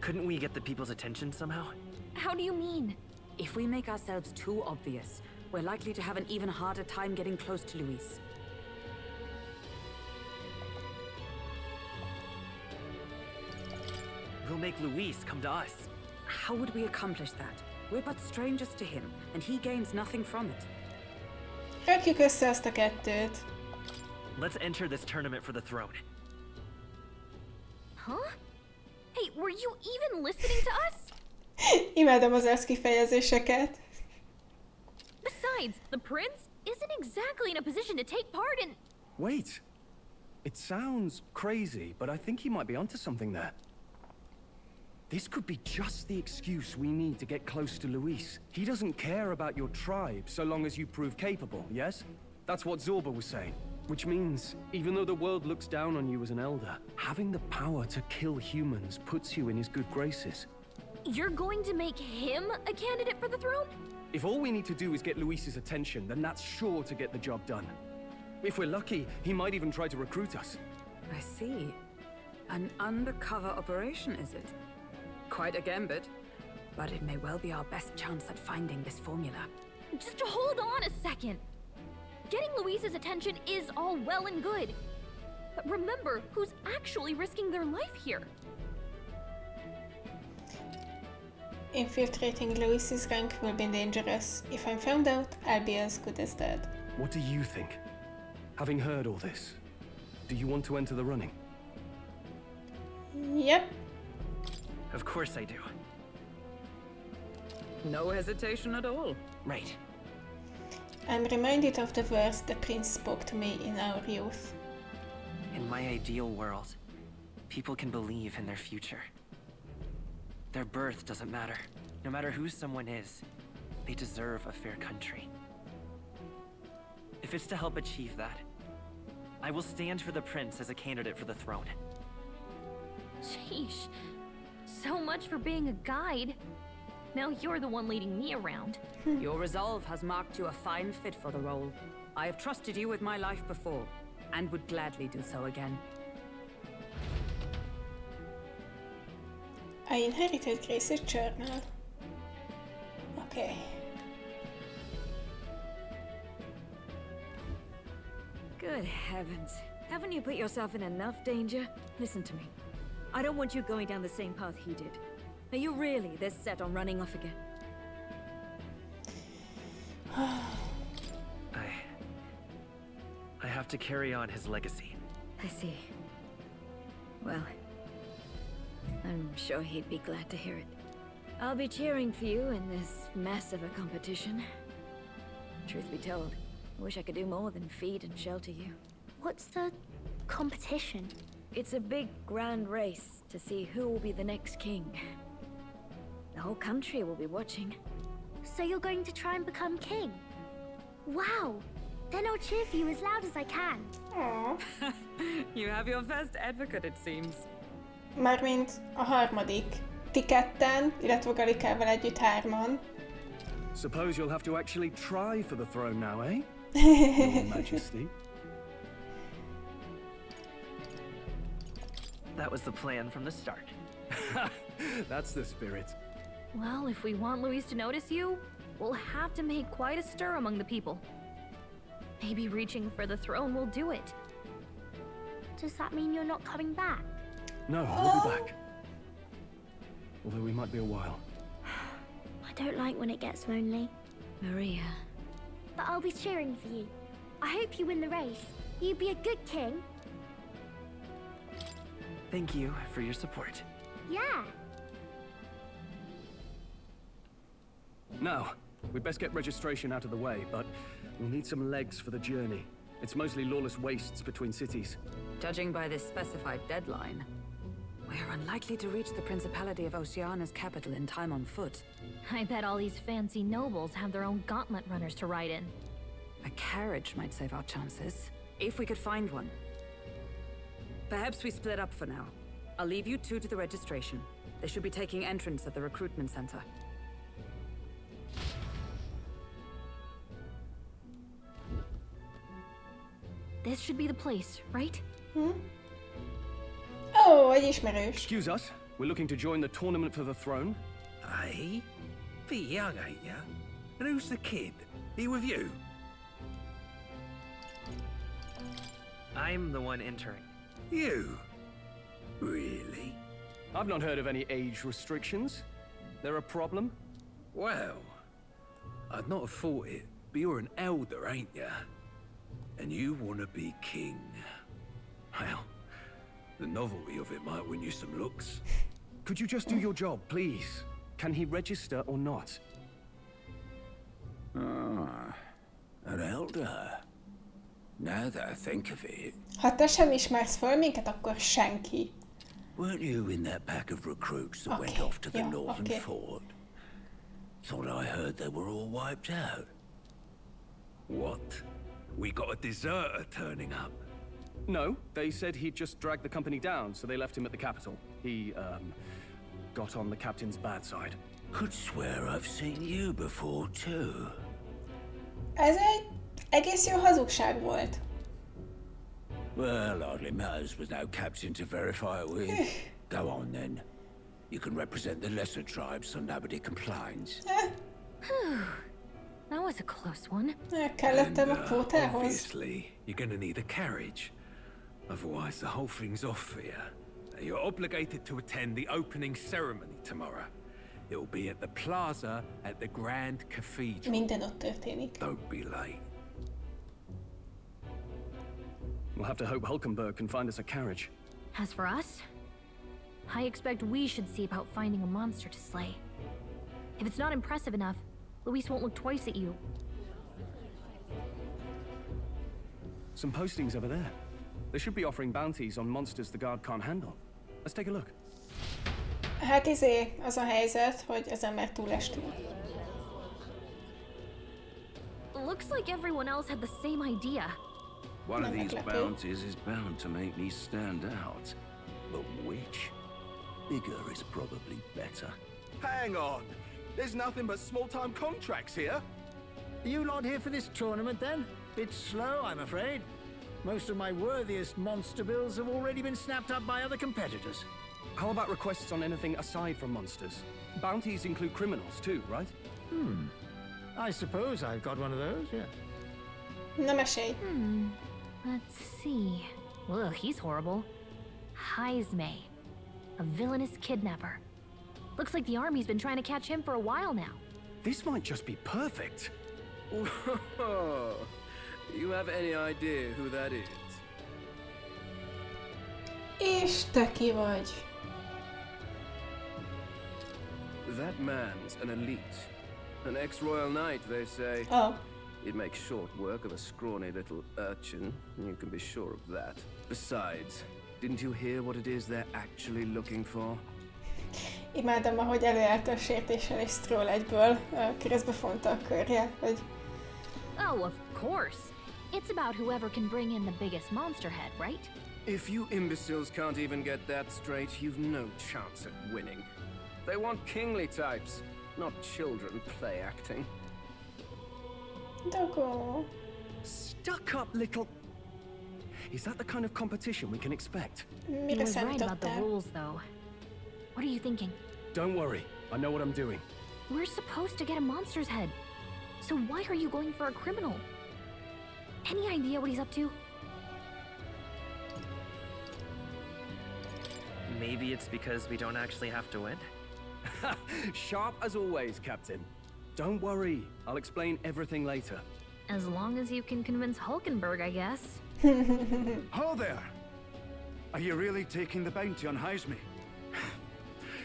Couldn't we get the people's attention somehow? How do you mean? If we make ourselves too obvious, we're likely to have an even harder time getting close to Luis. We'll make Luis come to us. How would we accomplish that? We're but strangers to him, and he gains nothing from it. Rakjuk össze ezt a kettőt. Let's enter this tournament for the throne. Huh? Hey, were you even listening to us? Imádom az ezt kifejezéseket. Besides, the prince isn't exactly in a position to take part in... Wait. It sounds crazy, but I think he might be onto something there. This could be just the excuse we need to get close to Luis. He doesn't care about your tribe so long as you prove capable, yes? That's what Zorba was saying. Which means, even though the world looks down on you as an elder, having the power to kill humans puts you in his good graces. You're going to make him a candidate for the throne? If all we need to do is get Luis's attention, then that's sure to get the job done. If we're lucky, he might even try to recruit us. I see. An undercover operation, is it? Quite a gambit, but it may well be our best chance at finding this formula. Just hold on a second. Getting Luis's attention is all well and good. But remember who's actually risking their life here. Infiltrating Luis's rank will be dangerous. If I'm found out, I'll be as good as dead. What do you think? Having heard all this, do you want to enter the running? Yep. Of course I do. No hesitation at all. Right. I'm reminded of the words the prince spoke to me in our youth. In my ideal world, people can believe in their future. Their birth doesn't matter. No matter who someone is, they deserve a fair country. If it's to help achieve that, I will stand for the prince as a candidate for the throne. Sheesh. So much for being a guide. Now you're the one leading me around. Your resolve has marked you a fine fit for the role. I have trusted you with my life before, and would gladly do so again. I inherited Grace's journal. Okay. Good heavens. Haven't you put yourself in enough danger? Listen to me. I don't want you going down the same path he did. Are you really this set on running off again? I have to carry on his legacy. I see. Well, I'm sure he'd be glad to hear it. I'll be cheering for you in this mess of a competition. Truth be told, I wish I could do more than feed and shelter you. What's the competition? It's a big, grand race to see who will be the next king. The whole country will be watching. So you're going to try and become king? Wow! Then I'll cheer for you as loud as I can. Aww. You have your first advocate, it seems. Mármint a harmadik. Ti ketten, illetve Galikával együtt hárman. Suppose you'll have to actually try for the throne now, eh? Your Majesty. That was the plan from the start. That's the spirit. Well, if we want Luis to notice you, we'll have to make quite a stir among the people. Maybe reaching for the throne will do it. Does that mean you're not coming back? No, we'll be back. Although we might be a while. I don't like when it gets lonely. Maria. But I'll be cheering for you. I hope you win the race. You'd be a good king. Thank you for your support. Yeah. Now, we'd best get registration out of the way, but we'll need some legs for the journey. It's mostly lawless wastes between cities. Judging by this specified deadline, we're unlikely to reach the Principality of Oceana's capital in time on foot. I bet all these fancy nobles have their own gauntlet runners to ride in. A carriage might save our chances, if we could find one. Perhaps we split up for now. I'll leave you two to the registration. They should be taking entrance at the recruitment center. This should be the place, right? Oh, egy ismerős. Excuse us, we're looking to join the tournament for the throne. Hey? Bit young, ain't ya? And who's the kid? He with you? I'm the one entering. You? Really? I've not heard of any age restrictions. There a problem? Well, I'd not have thought it, but you're an elder, ain't ya? And you want to be king. Well, the novelty of it might win you some looks. Could you just do your job, please? Can he register or not? Ah, an elder. Now that I think of it... Ha te sem ismersz föl minket, akkor senki. Weren't you in that pack of recruits that went off to the northern fort? Thought I heard they were all wiped out. What? We got a deserter turning up? No, they said he'd just dragged the company down, so they left him at the capital. He, got on the captain's bad side. Could swear I've seen you before, too. Ez egy egész jó hazugság volt. Well, hardly matters with no captain to verify it with. Go on, then. You can represent the lesser tribes so nobody complains. That was a close one. Kellettem a kvótához. Obviously, you're gonna need a carriage. Otherwise, the whole thing's off for you. You're obligated to attend the opening ceremony tomorrow. It'll be at the plaza at the Grand Cathedral. Minden ott történik. Don't be late. We'll have to hope Hulkenberg can find us a carriage. As for us, I expect we should see about finding a monster to slay. If it's not impressive enough, Luis won't look twice at you. Some postings over there. They should be offering bounties on monsters the guard can't handle. Let's take a look. Hát az a helyzet, hogy ezen már túlestünk. Looks like everyone else had the same idea. One of these bounties is bound to make me stand out. But which? Bigger is probably better. Hang on! There's nothing but small-time contracts here. Are you lot here for this tournament then? Bit slow, I'm afraid. Most of my worthiest monster bills have already been snapped up by other competitors. How about requests on anything aside from monsters? Bounties include criminals too, right? I suppose I've got one of those, yeah. Na mesélj. Let's see. Ugh, he's horrible. Heisme, a villainous kidnapper. Looks like the army's been trying to catch him for a while now. This might just be perfect. You have any idea who that is? És te ki vagy? That man's an elite. An ex-royal knight, they say. Oh. It makes short work of a scrawny little urchin, you can be sure of that. Besides, didn't you hear what it is they're actually looking for? Imádom, ahogy előállt a sértéssel és Stroll egyből keresztbe fonta a körje, hogy... Oh, of course. It's about whoever can bring in the biggest monster head, right? If you imbeciles can't even get that straight, you've no chance at winning. They want kingly types, not children play acting. Dogó. Stuck-up little... Is that the kind of competition we can expect? He was right about the rules, though. What are you thinking? Don't worry, I know what I'm doing. We're supposed to get a monster's head. So why are you going for a criminal? Any idea what he's up to? Maybe it's because we don't actually have to win? Sharp as always, Captain. Don't worry, I'll explain everything later. As long as you can convince Hulkenberg, I guess. Ho there! Are you really taking the bounty on Heisme?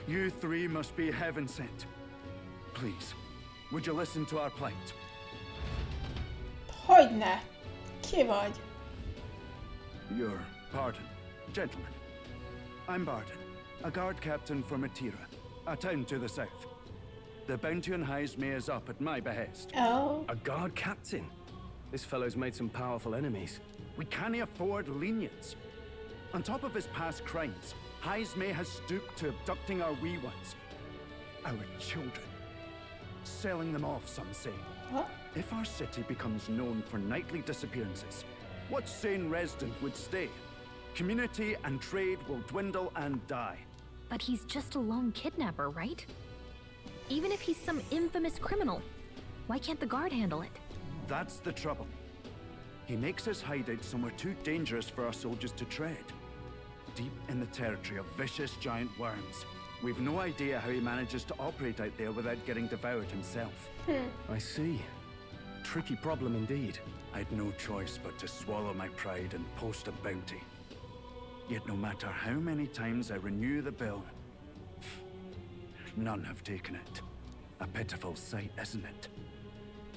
You three must be heaven sent. Please, would you listen to our plight? Hogyne? Ki vagy? Your pardon, gentlemen. I'm Barden, a guard captain for Matira, a town to the south. The bounty on Heisme is up at my behest. Oh. A guard captain? This fellow's made some powerful enemies. We can't afford lenience. On top of his past crimes, Heisme has stooped to abducting our wee ones. Our children. Selling them off, some say. What? If our city becomes known for nightly disappearances, what sane resident would stay? Community and trade will dwindle and die. But he's just a lone kidnapper, right? Even if he's some infamous criminal, why can't the guard handle it? That's the trouble. He makes his hideout somewhere too dangerous for our soldiers to tread. Deep in the territory of vicious giant worms. We've no idea how he manages to operate out there without getting devoured himself. I see. Tricky problem indeed. I'd no choice but to swallow my pride and post a bounty. Yet no matter how many times I renew the bill, none have taken it. A pitiful sight, isn't it?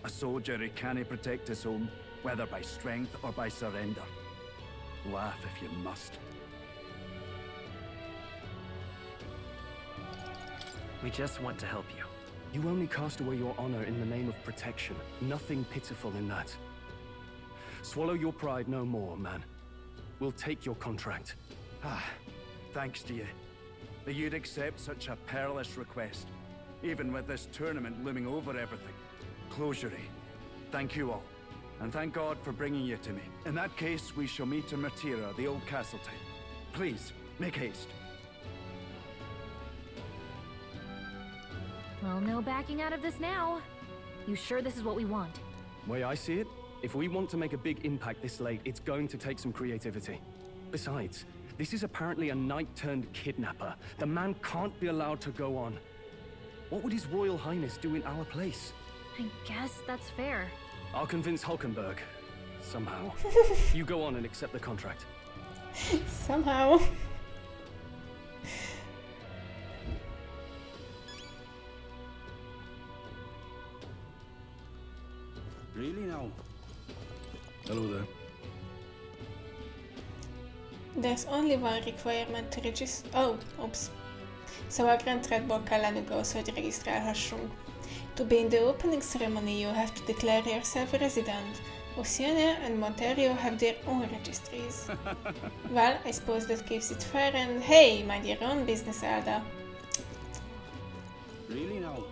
A soldier who can't protect his home, whether by strength or by surrender. Laugh if you must. We just want to help you. You only cast away your honor in the name of protection. Nothing pitiful in that. Swallow your pride no more, man. We'll take your contract. Thanks to you. That you'd accept such a perilous request, even with this tournament looming over everything. Closure. Thank you all. And thank God for bringing you to me. In that case, we shall meet in Matira, the old castle town. Please, make haste. Well, no backing out of this now. You sure this is what we want? Way I see it, if we want to make a big impact this late, it's going to take some creativity. Besides, this is apparently a knight-turned-kidnapper. The man can't be allowed to go on. What would His Royal Highness do in our place? I guess that's fair. I'll convince Hulkenberg. Somehow. You go on and accept the contract. Somehow. Really now? Hello there. There's only one requirement to register. Oh, oops. Szóval Grand Threadból kell lennünk ahhoz, hogy regisztrálhassunk. To be in the opening ceremony, you have to declare yourself a resident. Oceania and Montario have their own registries. Well, I suppose that keeps it fair and hey, mind your own business, Alda. Really now?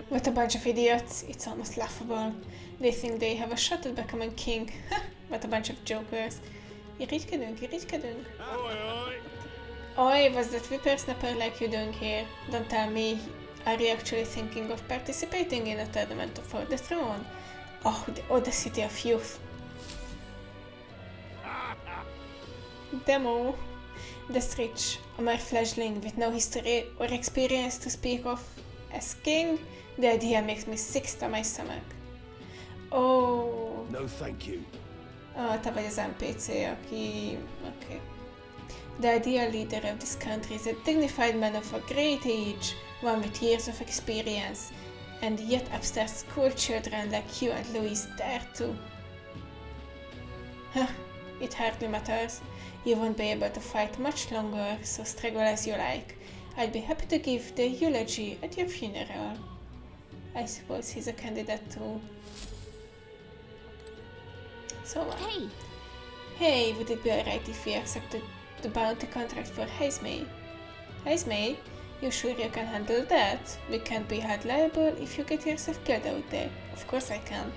What a bunch of idiots. It's almost laughable. They think they have a shot at becoming king. What a bunch of jokers. Irigykedünk. Oi, what's that whippersnapper like you doing here? Don't tell me. Are you actually thinking of participating in a tournament for the throne? Oh, the audacity of youth. Demo. That's rich. A mere fledgling with no history or experience to speak of. As king, the idea makes me sick to my stomach. Oh. No, thank you. Te vagy az NPC, aki... Okay. The ideal leader of this country is a dignified man of a great age, one with years of experience, and yet upstart school children like you and Louise dare to. It hardly matters. You won't be able to fight much longer, so struggle as you like. I'd be happy to give the eulogy at your funeral. I suppose he's a candidate too. So Hey, would it be alright if we accepted the bounty contract for Heisme? Heisme? You sure you can handle that? We can't be held liable if you get yourself killed out there. Of course I can.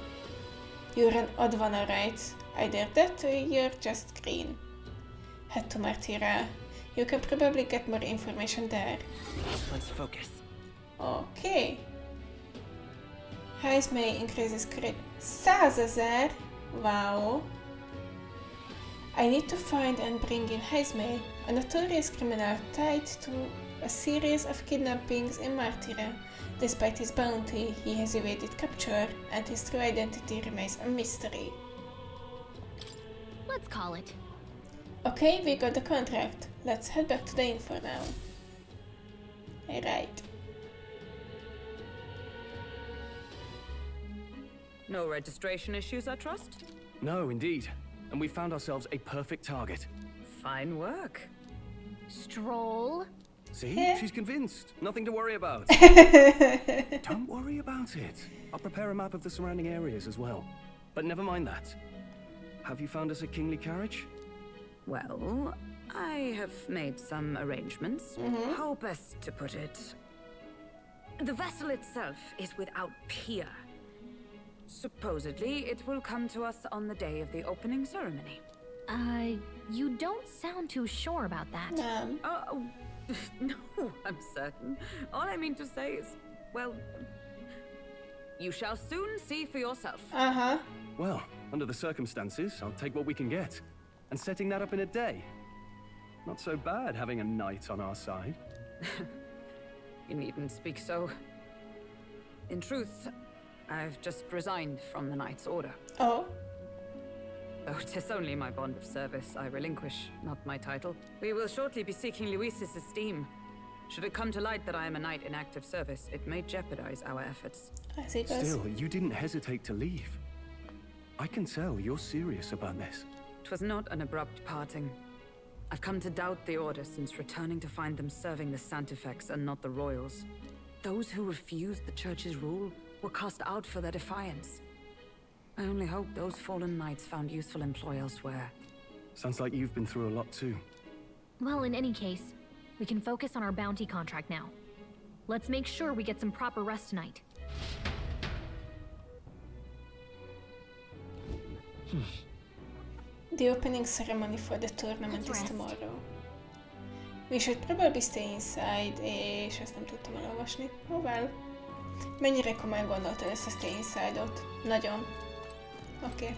You're an odd one, alright. Either that or you're just green. Head to Martyra. You can probably get more information there. Let's focus. Okay. Heisme increases credit 100,000. Wow. I need to find and bring in Heisme, a notorious criminal tied to a series of kidnappings in Martyra. Despite his bounty, he has evaded capture, and his true identity remains a mystery. Let's call it. Okay, we got the contract. Let's head back to the inn for now. Alright. No registration issues, I trust? No, indeed. And we found ourselves a perfect target. Fine work. Stroll. See? She's convinced. Nothing to worry about. Don't worry about it. I'll prepare a map of the surrounding areas as well. But never mind that. Have you found us a kingly carriage? Well, I have made some arrangements. How best to put it? The vessel itself is without peer. Supposedly, it will come to us on the day of the opening ceremony. You don't sound too sure about that. No, I'm certain. All I mean to say is, well, you shall soon see for yourself. Well, under the circumstances, I'll take what we can get. And setting that up in a day. Not so bad having a knight on our side. You needn't speak so. In truth, I've just resigned from the knight's order. Oh? Though 'tis only my bond of service I relinquish, not my title. We will shortly be seeking Luis's esteem. Should it come to light that I am a knight in active service, it may jeopardize our efforts. Still, you didn't hesitate to leave. I can tell you're serious about this. It was not an abrupt parting. I've come to doubt the order since returning to find them serving the Santifex and not the royals. Those who refused the church's rule were cast out for their defiance. I only hope those fallen knights found useful employ elsewhere. Sounds like you've been through a lot too. Well, in any case, we can focus on our bounty contract now. Let's make sure we get some proper rest tonight. The opening ceremony for the tournament is tomorrow. We should probably stay inside, és ezt nem tudtam elolvasni. Oh well. Mennyire komolyan gondoltad ezt a stay inside-ot? Nagyon. Okay.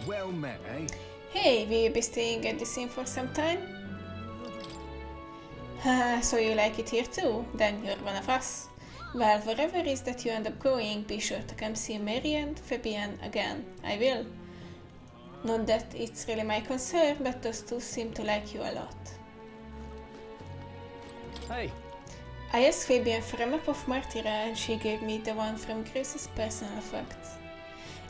Well met, eh? Hey, will you be staying at this inn for some time? So you like it here too? Then you're one of us. Well, wherever it is that you end up going, be sure to come see Mary and Fabian again. I will. Not that it's really my concern, but those two seem to like you a lot. Hey. I asked Fabian for a map of Martira and she gave me the one from Grace's personal effects.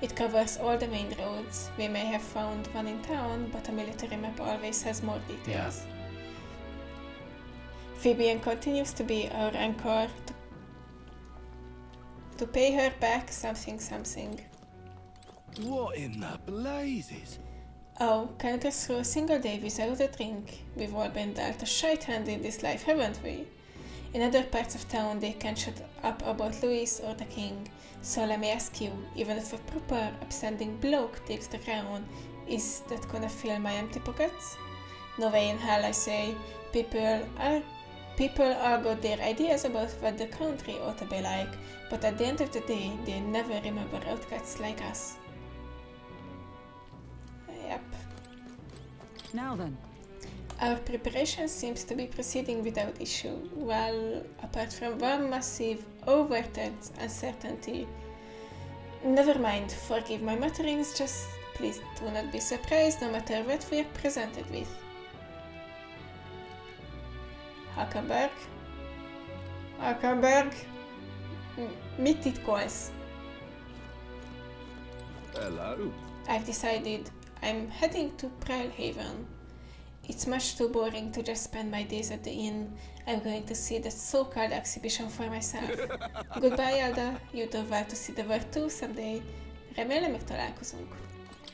It covers all the main roads. We may have found one in town, but a military map always has more details. Fabian continues to be our anchor to pay her back something. What in the blazes? Oh, can't go through a single day without a drink. We've all been dealt a shite hand in this life, haven't we? In other parts of town they can't shut up about Louis or the king. So let me ask you, even if a proper upstanding bloke takes the crown, is that gonna fill my empty pockets? No way in hell, I say. People all got their ideas about what the country ought to be like, but at the end of the day, they never remember outcasts like us. Yep. Now then. Our preparation seems to be proceeding without issue. Well, apart from one massive, overdone uncertainty. Never mind, forgive my mutterings, just please do not be surprised no matter what we are presented with. Hackenberg? Mit titkolsz? Hello. I've decided I'm heading to Pearlhaven. It's much too boring to just spend my days at the inn. I'm going to see the so-called exhibition for myself. Goodbye, Elda. You do well to see the world too someday. Remélem még találkozunk.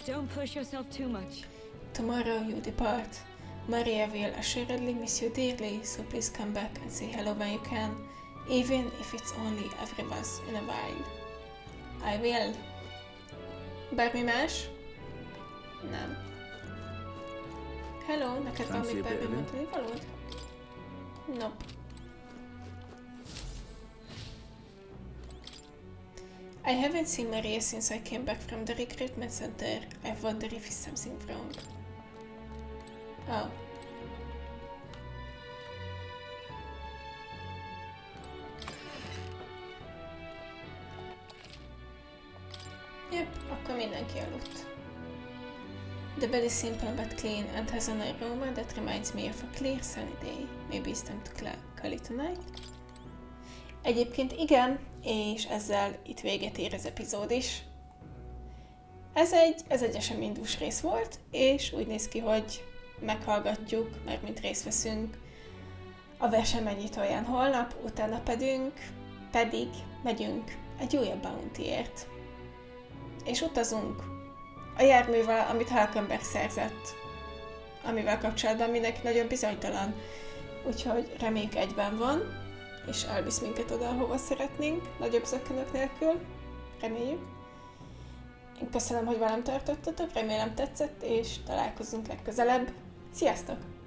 Don't push yourself too much. Tomorrow you depart. Maria will assuredly miss you dearly, so please come back and say hello when you can, even if it's only every once in a while. I will. Bármi más? Nem. Hello, neked van még bármi mondani valód? Nope. I haven't seen Maria since I came back from the recruitment center. I wonder if it's something wrong. Oh. Yep, akkor mindenki aludt. The bed is simple but clean and has an aroma that reminds me of a clear sunny day. Maybe it's time to call it tonight. Egyébként igen, és ezzel itt véget ér az epizód is. Ez egy eseménydús rész volt, és úgy néz ki, hogy meghallgatjuk, mert mint részt veszünk a verseny megnyitóján holnap, utána pedig megyünk egy újabb bountyért. És utazunk a járművel, amit Hulkenberg szerzett, amivel kapcsolatban mindenki nagyon bizonytalan. Úgyhogy reméljük egyben van, és elvisz minket oda, ahova szeretnénk, nagyobb zökkenők nélkül. Reméljük. Én köszönöm, hogy velem tartottatok, remélem tetszett, és találkozunk legközelebb. Sziasztok!